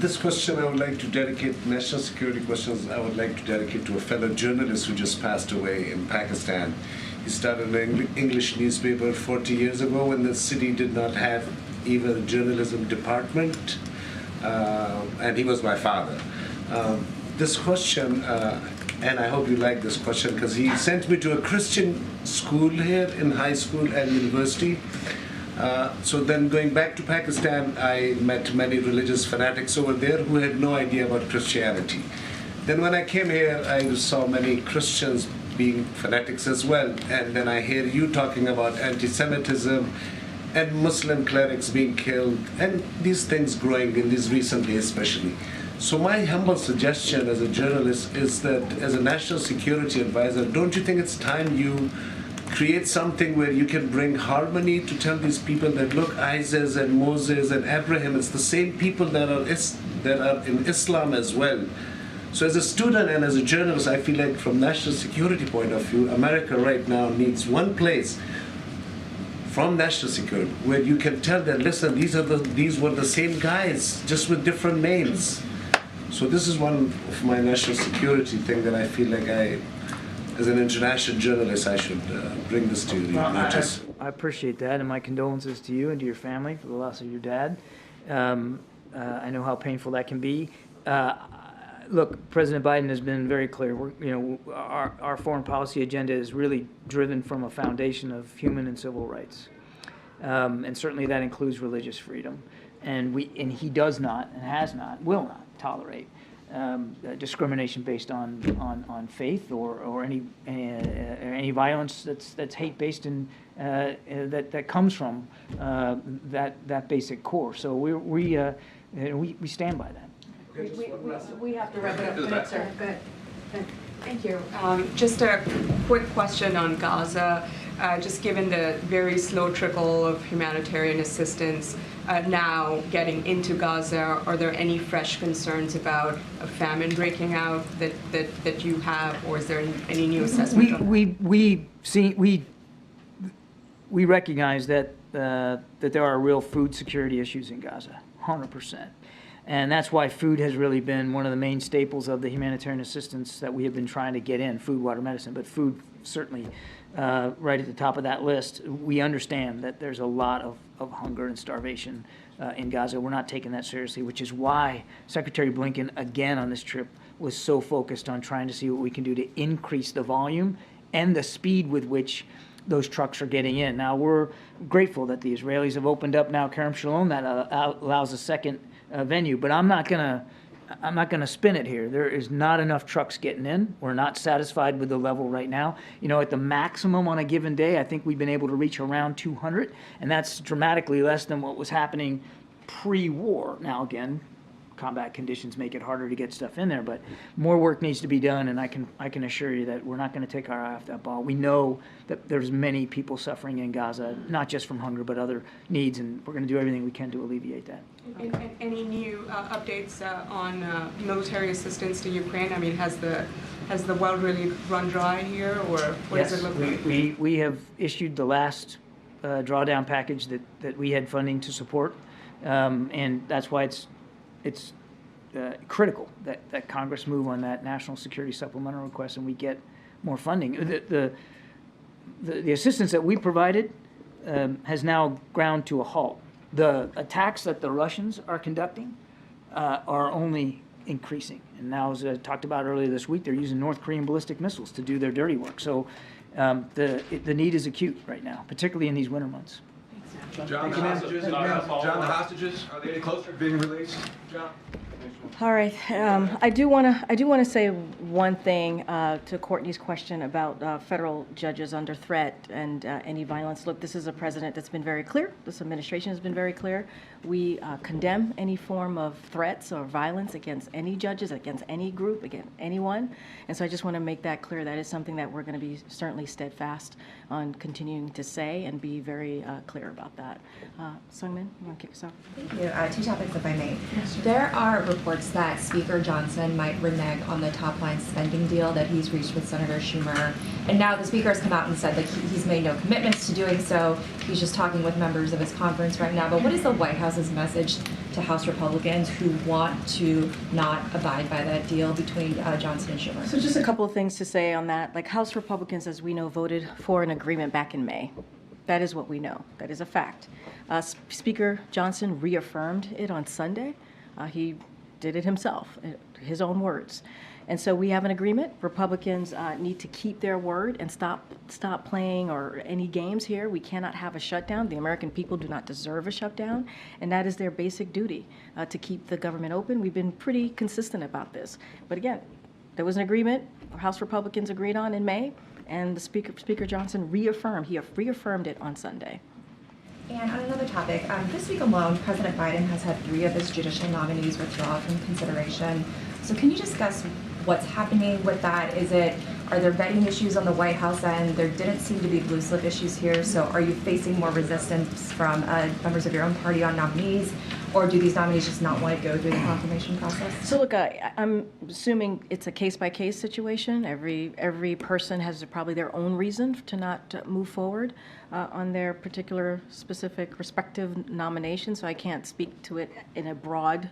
Speaker 20: This question I would like to dedicate, national security questions, I would like to dedicate to a fellow journalist who just passed away in Pakistan. He started an English newspaper 40 years ago when the city did not have even a journalism department, and he was my father. This question, and I hope you like this question, because he sent me to a Christian school here in high school and university. So then going back to Pakistan, I met many religious fanatics over there who had no idea about Christianity. Then when I came here, I saw many Christians being fanatics as well. And then I hear you talking about anti-Semitism and Muslim clerics being killed and these things growing in these recently especially. So my humble suggestion as a journalist is that as a national security advisor, don't you think it's time you create something where you can bring harmony to tell these people that look, Isis and Moses and Abraham, it's the same people that are in Islam as well. So as a student and as a journalist, I feel like from national security point of view, America right now needs one place from national security where you can tell that, listen, these were the same guys, just with different names. So this is one of my national security thing that I feel like as an international journalist, I should bring this to your notice.
Speaker 10: I appreciate that, and my condolences to you and to your family for the loss of your dad. I know how painful that can be. Look, President Biden has been very clear. Our foreign policy agenda is really driven from a foundation of human and civil rights, and certainly that includes religious freedom. And he does not, and has not, will not tolerate discrimination based on faith or any violence that's hate based in that comes from that basic core. So we stand by that.
Speaker 3: We have to wrap it up. Sir. Good. Thank you. Just a quick question on Gaza. Just given the very slow trickle of humanitarian assistance now getting into Gaza, are there any fresh concerns about a famine breaking out that you have, or is there any new assessment?
Speaker 10: We recognize that there are real food security issues in Gaza, 100%. And that's why food has really been one of the main staples of the humanitarian assistance that we have been trying to get in, food, water, medicine, but food certainly right at the top of that list. We understand that there's a lot of hunger and starvation in Gaza. We're not taking that seriously, which is why Secretary Blinken, again on this trip, was so focused on trying to see what we can do to increase the volume and the speed with which those trucks are getting in. Now, we're grateful that the Israelis have opened up now Kerem Shalom. That allows a second venue, but I'm not gonna spin it here. There is not enough trucks getting in. We're not satisfied with the level right now. At the maximum on a given day, I think we've been able to reach around 200, and that's dramatically less than what was happening pre-war. Now, again, combat conditions make it harder to get stuff in there, but more work needs to be done, and I can assure you that we're not going to take our eye off that ball. We know that there's many people suffering in Gaza, not just from hunger, but other needs, and we're going to do everything we can to alleviate that.
Speaker 3: And any new updates on military assistance to Ukraine? I mean, has the well really run dry here, or what does it look like?
Speaker 10: We have issued the last drawdown package that we had funding to support, and that's why it's critical that Congress move on that national security supplemental request and we get more funding. the assistance that we provided has now ground to a halt. The attacks that the Russians are conducting are only increasing. And now, as I talked about earlier this week, they're using North Korean ballistic missiles to do their dirty work. So the need is acute right now, particularly in these winter months.
Speaker 21: John, the hostages, John, the hostages, are they any closer to being released? John?
Speaker 1: All right. I do want to say one thing to Courtney's question about federal judges under threat and any violence. Look, this is a president that's been very clear. This administration has been very clear. We condemn any form of threats or violence against any judges, against any group, against anyone. And so I just want to make that clear. That is something that we're going to be certainly steadfast on continuing to say and be very clear about that. Sungmin, you want to kick us off?
Speaker 12: Thank you. Two topics, if I may. There are reports that Speaker Johnson might renege on the top-line spending deal that he's reached with Senator Schumer. And now the Speaker has come out and said that he's made no commitments to doing so. He's just talking with members of his conference right now. But what is the White House's message to House Republicans who want to not abide by that deal between Johnson and Schumer?
Speaker 1: So just a couple of things to say on that. Like, House Republicans, as we know, voted for an agreement back in May. That is what we know. That is a fact. Speaker Johnson reaffirmed it on Sunday. He did it himself, his own words. And so we have an agreement. Republicans need to keep their word and stop playing or any games here. We cannot have a shutdown. The American people do not deserve a shutdown, and that is their basic duty, to keep the government open. We've been pretty consistent about this. But again, there was an agreement House Republicans agreed on in May, and the Speaker Johnson reaffirmed it on Sunday.
Speaker 12: And on another topic, this week alone, President Biden has had 3 of his judicial nominees withdraw from consideration. So can you discuss what's happening with that? Are there vetting issues on the White House end? There didn't seem to be blue slip issues here. So are you facing more resistance from members of your own party on nominees? Or do these nominees just not want to go through the confirmation process?
Speaker 1: So look, I'm assuming it's a case-by-case situation. Every person has probably their own reason to not move forward on their particular specific respective nomination. So I can't speak to it in a broad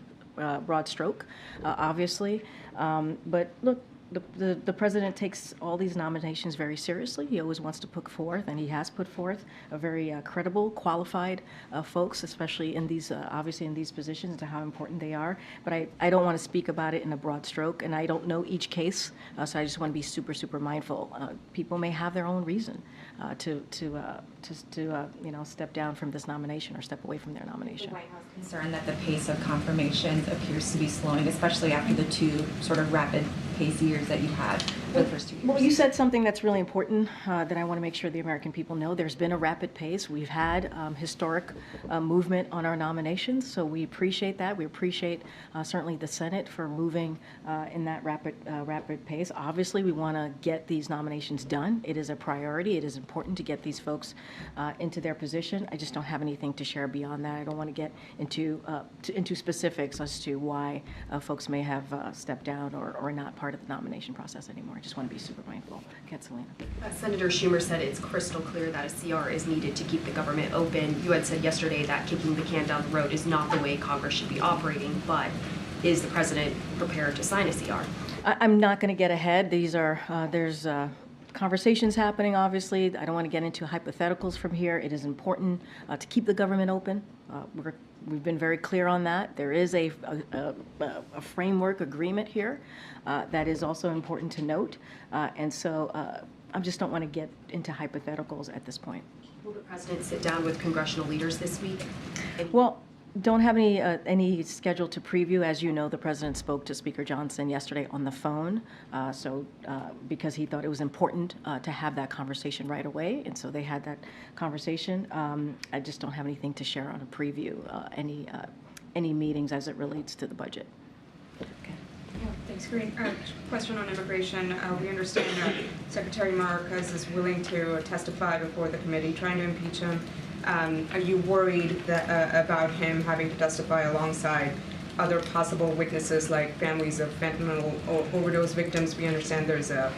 Speaker 1: stroke, obviously. But look, the president takes all these nominations very seriously. He always wants to put forth, and he has put forth, a very credible, qualified folks, especially in these, obviously in these positions, to how important they are. But I don't want to speak about it in a broad stroke, and I don't know each case, so I just want to be super, super mindful. People may have their own reason to step down from this nomination or step away from their nomination.
Speaker 12: The White House concerned that the pace of confirmations appears to be slowing, especially after the 2 sort of rapid pace years that you had for the first 2 years.
Speaker 1: Well, you said something that's really important that I want to make sure the American people know. There's been a rapid pace. We've had historic movement on our nominations, so we appreciate that. We appreciate certainly the Senate for moving in that rapid pace. Obviously, we want to get these nominations done. It is a priority. It is important to get these folks into their position. I just don't have anything to share beyond that. I don't want to get into specifics as to why folks may have stepped down or not part of the nomination process anymore. I just want to be super mindful. Selena.
Speaker 13: Senator Schumer said it's crystal clear that a CR is needed to keep the government open. You had said yesterday that kicking the can down the road is not the way Congress should be operating, but is the president prepared to sign a CR?
Speaker 1: I'm not going to get ahead. There's conversations happening, obviously. I don't want to get into hypotheticals from here. It is important to keep the government open. We've been very clear on that. There is a framework agreement here that is also important to note. And so I just don't want to get into hypotheticals at this point.
Speaker 13: Will the president sit down with congressional leaders this week?
Speaker 1: Well, don't have any schedule to preview. As you know, the president spoke to Speaker Johnson yesterday on the phone, because he thought it was important to have that conversation right away, and so they had that conversation. I just don't have anything to share on a preview, any meetings as it relates to the budget. Okay.
Speaker 3: Yeah, thanks, Karine. Question on immigration. We understand that Secretary Marquez is willing to testify before the committee, trying to impeach him. Are you worried about him having to testify alongside other possible witnesses, like families of fentanyl overdose victims? We understand there's a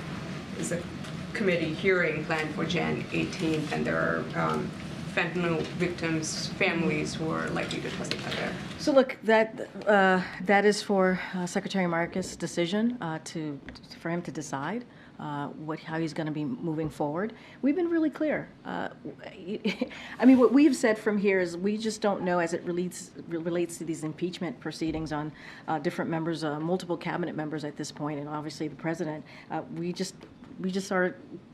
Speaker 3: committee hearing planned for Jan 18th, and there are fentanyl victims' families who are likely to testify there.
Speaker 1: So look, that is for Secretary Marquez's decision for him to decide how he's going to be moving forward. We've been really clear. I mean, what we've said from here is we just don't know as it relates to these impeachment proceedings on different members, multiple cabinet members at this point, and obviously the president.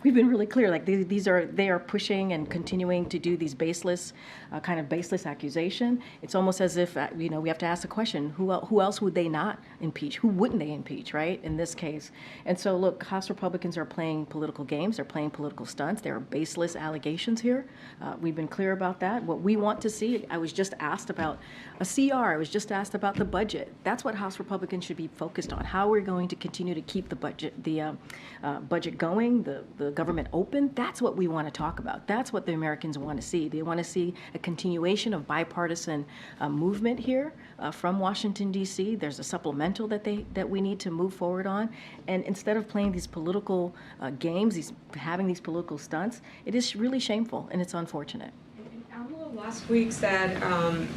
Speaker 1: We've been really clear, like they are pushing and continuing to do these baseless accusation. It's almost as if, we have to ask the question, who else would they not impeach? Who wouldn't they impeach, right, in this case? And so look, House Republicans are playing political games, they're playing political stunts, there are baseless allegations here. We've been clear about that. What we want to see, I was just asked about a CR, I was just asked about the budget. That's what House Republicans should be focused on, how we're going to continue to keep the budget going, the government open. That's what we want to talk about. That's what the Americans want to see. They want to see a continuation of bipartisan movement here from Washington, D.C. There's a supplemental that we need to move forward on. And instead of playing these political games, having these political stunts, it is really shameful and it's unfortunate.
Speaker 3: AMLO last week said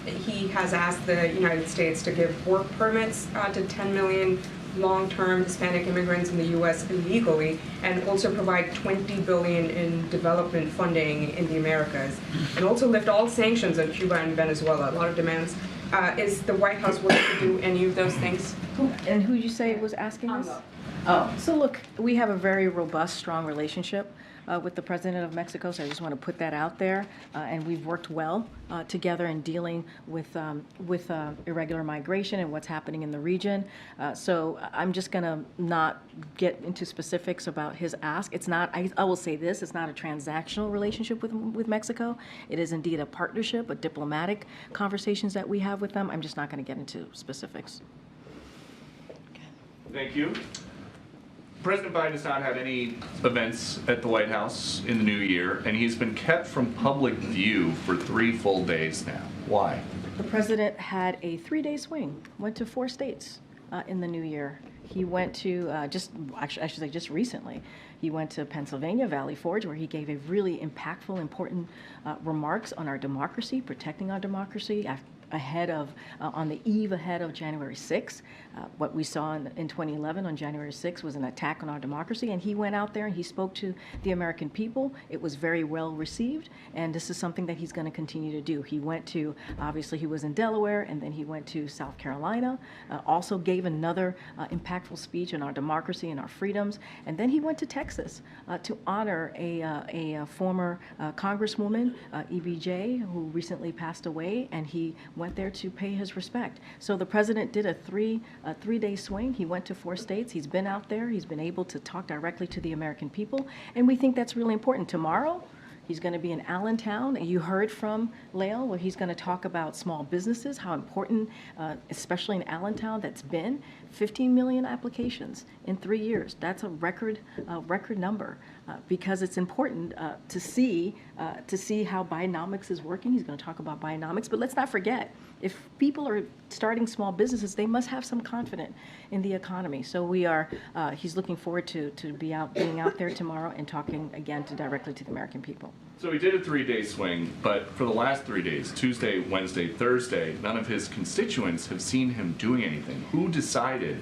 Speaker 3: he has asked the United States to give work permits to 10 million long-term Hispanic immigrants in the U.S. illegally, and also provide $20 billion in development funding in the Americas, and also lift all sanctions on Cuba and Venezuela. A lot of demands. Is the White House willing to do any of those things?
Speaker 1: And who you say was asking us? Oh, so look, we have a very robust, strong relationship with the President of Mexico, so I just want to put that out there. And we've worked well together in dealing with irregular migration and what's happening in the region. So I'm just going to not get into specifics about his ask. It's not, I will say this, it's not a transactional relationship with Mexico. It is indeed a partnership, a diplomatic conversations that we have with them. I'm just not going to get into specifics.
Speaker 6: Thank you. President Biden has not had any events at the White House in the new year, and he's been kept from public view for 3 full days now. Why?
Speaker 1: The president had a 3-day swing, went to 4 states in the new year. He went to, I should say just recently, he went to Pennsylvania, Valley Forge, where he gave a really impactful, important remarks on our democracy, protecting our democracy, on the eve ahead of January 6th. What we saw in 2011 on January 6th was an attack on our democracy, and he went out there and he spoke to the American people. It was very well received, and this is something that he's going to continue to do. He went to, obviously he was in Delaware, and then he went to South Carolina, also gave another impactful speech on our democracy and our freedoms, and then he went to Texas to honor a former Congresswoman, EBJ, who recently passed away, and he went there to pay his respect. So the president did a three-day swing. He went to 4 states. He's been out there. He's been able to talk directly to the American people, and we think that's really important. Tomorrow, he's going to be in Allentown, and you heard from Lael where he's going to talk about small businesses, how important, especially in Allentown, that's been 15 million applications in 3 years. That's a record number because it's important to see how Bidenomics is working. He's going to talk about Bidenomics, but let's not forget, if people are starting small businesses, they must have some confidence in the economy. So he's looking forward to being out there tomorrow and talking again directly to the American people.
Speaker 6: So he did a 3-day swing, but for the last 3 days, Tuesday, Wednesday, Thursday, none of his constituents have seen him doing anything. Who decided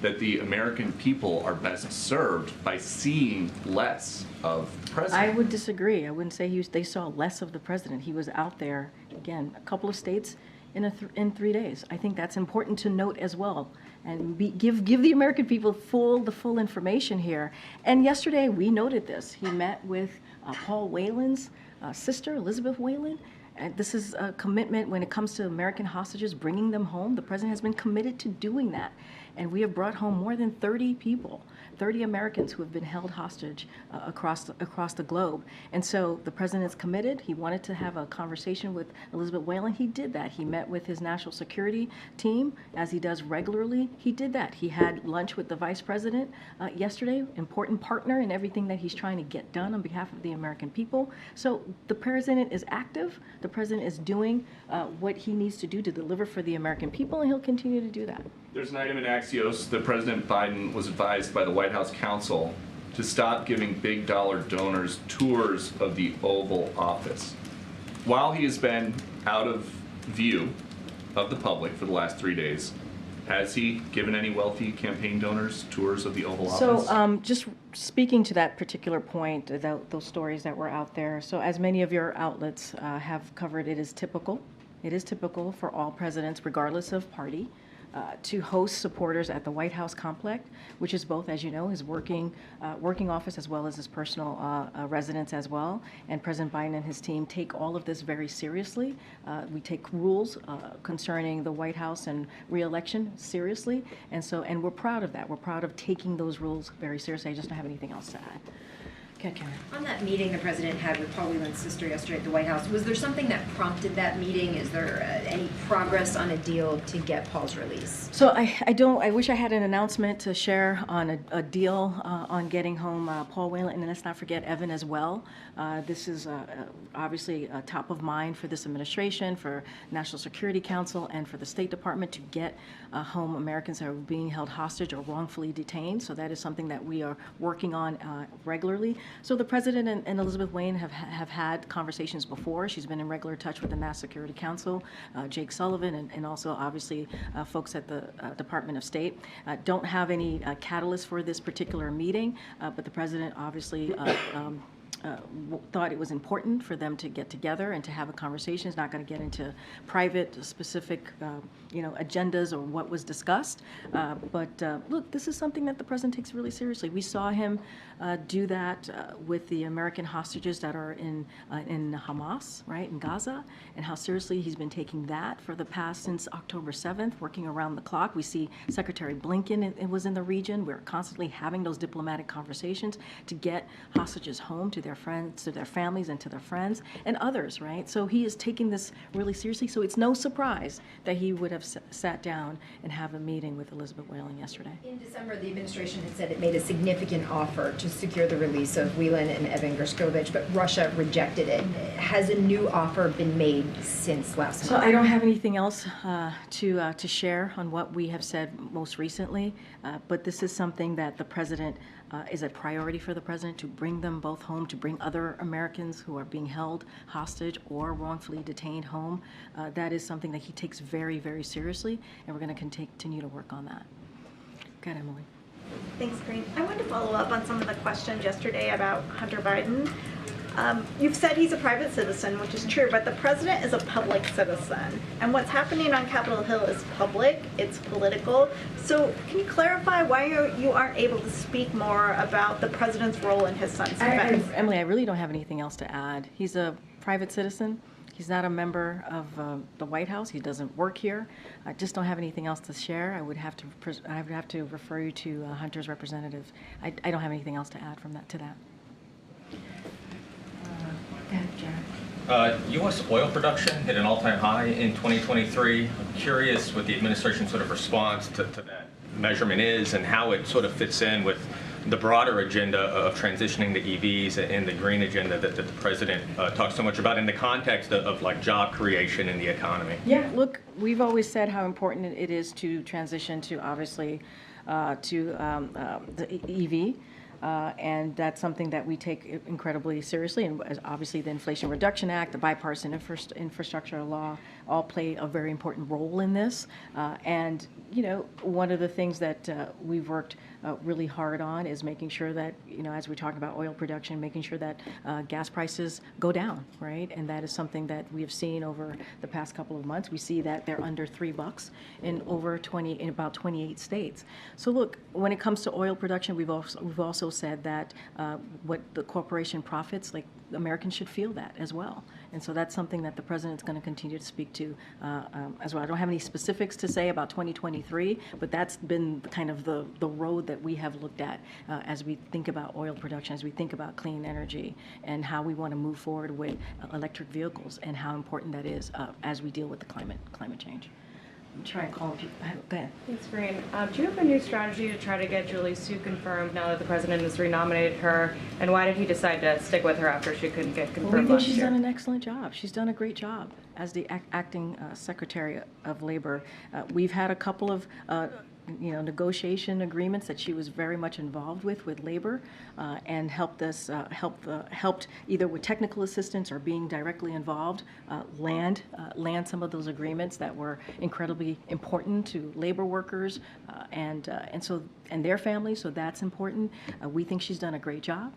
Speaker 6: that the American people are best served by seeing less of the president?
Speaker 1: I would disagree. I wouldn't say they saw less of the president. He was out there, again, a couple of states in 3 days. I think that's important to note as well, and give the American people the full information here. And yesterday we noted this. He met with Paul Whelan's sister, Elizabeth Whelan. And this is a commitment when it comes to American hostages, bringing them home. The president has been committed to doing that. And we have brought home more than 30 people, 30 Americans who have been held hostage across the globe. And so the president's committed. He wanted to have a conversation with Elizabeth Whelan. He did that. He met with his national security team, as he does regularly. He did that. He had lunch with the vice president yesterday, important partner in everything that he's trying to get done on behalf of the American people. So the president is active. The president is doing what he needs to do to deliver for the American people, and he'll continue to do that.
Speaker 6: There's an item in Axios that President Biden was advised by the White House counsel to stop giving big dollar donors tours of the Oval Office. While he has been out of view of the public for the last 3 days, Has he given any wealthy campaign donors tours of the Oval Office?
Speaker 1: So just speaking to that particular point, those stories that were out there, so as many of your outlets have covered, it is typical for all presidents, regardless of party, to host supporters at the White House complex, which is both, as you know, his working office as well as his personal residence as well. And President Biden and his team take all of this very seriously. We take rules concerning the White House and re-election seriously, and we're proud of that. We're proud of taking those rules very seriously. I just don't have anything else to add. Okay, Karen.
Speaker 7: On that meeting the president had with Paul Whelan's sister yesterday at the White House, was there something that prompted that meeting? Is there any progress on a deal to get Paul's release?
Speaker 1: So I wish I had an announcement to share on a deal on getting home Paul Whelan, and let's not forget Evan as well. This is obviously top of mind for this administration, for National Security Council, and for the State Department to get home Americans that are being held hostage or wrongfully detained. So that is something that we are working on regularly. So the President and Elizabeth Wayne have had conversations before. She's been in regular touch with the National Security Council, Jake Sullivan, and also obviously folks at the Department of State. Don't have any catalyst for this particular meeting, but the President obviously thought it was important for them to get together and to have a conversation. He's not going to get into private, specific, agendas or what was discussed. But look, this is something that the president takes really seriously. We saw him do that with the American hostages that are in Hamas, right, in Gaza, and how seriously he's been taking that for the past since October 7th, working around the clock. We see Secretary Blinken was in the region. We're constantly having those diplomatic conversations to get hostages home to their friends, to their families, and to their friends, and others, right? So he is taking this really seriously. So it's no surprise that he would have sat down and have a meeting with Elizabeth Whelan yesterday.
Speaker 7: In December, the administration had said it made a significant offer to secure the release of Whelan and Evan Gershkovich, but Russia rejected it. Has a new offer been made since last month?
Speaker 1: So I don't have anything else to share on what we have said most recently, but this is something that the president is a priority for the president, to bring them both home, to bring other Americans who are being held hostage or wrongfully detained home. That is something that he takes very, very seriously, and we're going to continue to work on that. Go ahead, Emily.
Speaker 22: Thanks, Karine. I wanted to follow up on some of the questions yesterday about Hunter Biden. You've said he's a private citizen, which is true, but the president is a public citizen. And what's happening on Capitol Hill is public, it's political. So can you clarify why you aren't able to speak more about the president's role in his son's defense?
Speaker 1: Emily, I really don't have anything else to add. He's a private citizen. He's not a member of the White House. He doesn't work here. I just don't have anything else to share. I would have to refer you to Hunter's representative. I don't have anything else to add to that.
Speaker 23: U.S. oil production hit an all-time high in 2023. I'm curious what the administration's sort of response to that measurement is and how it sort of fits in with the broader agenda of transitioning to EVs and the green agenda that the president talks so much about in the context of like job creation in the economy.
Speaker 1: Yeah, look, we've always said how important it is to transition to obviously the EV. And that's something that we take incredibly seriously. And obviously the Inflation Reduction Act, the bipartisan infrastructure law all play a very important role in this. And, one of the things that we've worked really hard on is making sure that, as we talk about oil production, making sure that gas prices go down, right? And that is something that we have seen over the past couple of months. We see that they're under $3 in about 28 states. So look, when it comes to oil production, we've also said that what the corporation profits, like Americans should feel that as well. And so that's something that the president's going to continue to speak to as well. I don't have any specifics to say about 2023, but that's been kind of the road that we have looked at as we think about oil production, as we think about clean energy, and how we want to move forward with electric vehicles and how important that is as we deal with the climate change. I'm trying to call people. Go ahead.
Speaker 3: Thanks, Karine. Do you have a new strategy to try to get Julie Su confirmed now that the president has renominated her? And why did he decide to stick with her after she couldn't get confirmed
Speaker 1: Well, we think she's
Speaker 3: last year?
Speaker 1: done an excellent job. She's done a great job as the acting Secretary of Labor. We've had a couple of negotiation agreements that she was very much involved with labor, and helped us helped either with technical assistance or being directly involved land some of those agreements that were incredibly important to labor workers and their families. So that's important. We think she's done a great job.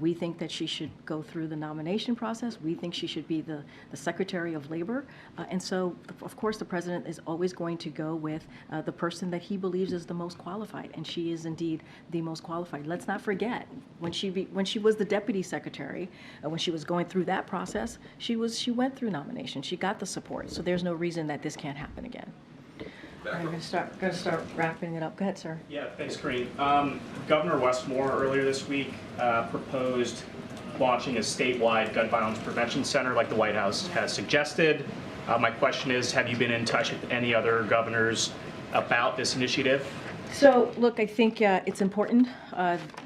Speaker 1: We think that she should go through the nomination process. We think she should be the Secretary of Labor. And so, of course, the president is always going to go with the person that he believes is the most qualified, and she is indeed the most qualified. Let's not forget, when she was the deputy secretary, when she was going through that process, she went through nomination. She got the support. So there's no reason that this can't happen again. All right, we're going to start wrapping it up. Go ahead, sir.
Speaker 9: Yeah, thanks, Karine. Governor Westmore earlier this week proposed launching a statewide gun violence prevention center like the White House has suggested. My question is, have you been in touch with any other governors about this initiative?
Speaker 1: So, look, I think it's important.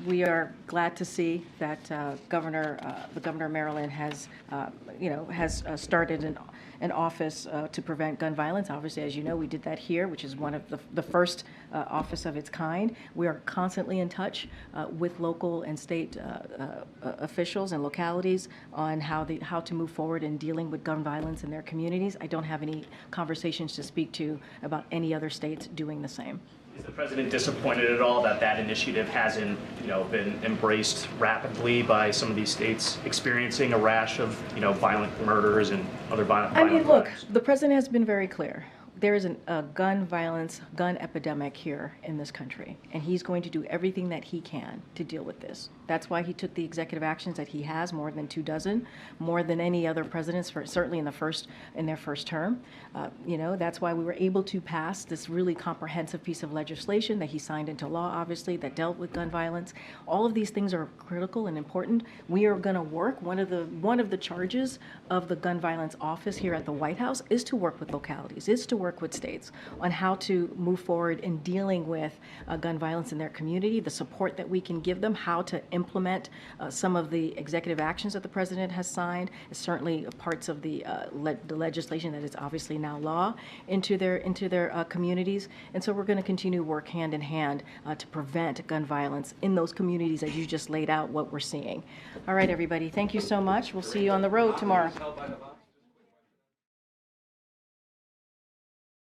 Speaker 1: We are glad to see that the governor of Maryland has started an office to prevent gun violence. Obviously, as you know, we did that here, which is one of the first office of its kind. We are constantly in touch with local and state officials and localities on how to move forward in dealing with gun violence in their communities. I don't have any conversations to speak to about any other states doing the same.
Speaker 9: Is the president disappointed at all that that initiative hasn't, been embraced rapidly by some of these states experiencing a rash of, violent murders and other violent?
Speaker 1: Look, the president has been very clear. There is a gun epidemic here in this country, and he's going to do everything that he can to deal with this. That's why he took the executive actions that he has, more than 24, more than any other presidents, certainly in their first term. That's why we were able to pass this really comprehensive piece of legislation that he signed into law, obviously, that dealt with gun violence. All of these things are critical and important. We are going to work. One of the charges of the gun violence office here at the White House is to work with localities, is to work with states on how to move forward in dealing with gun violence in their community, the support that we can give them, how to implement some of the executive actions that the president has signed, certainly parts of the legislation that is obviously now law, into their communities. And so we're going to continue to work hand in hand to prevent gun violence in those communities as you just laid out what we're seeing. All right, everybody, thank you so much. We'll see you on the road tomorrow.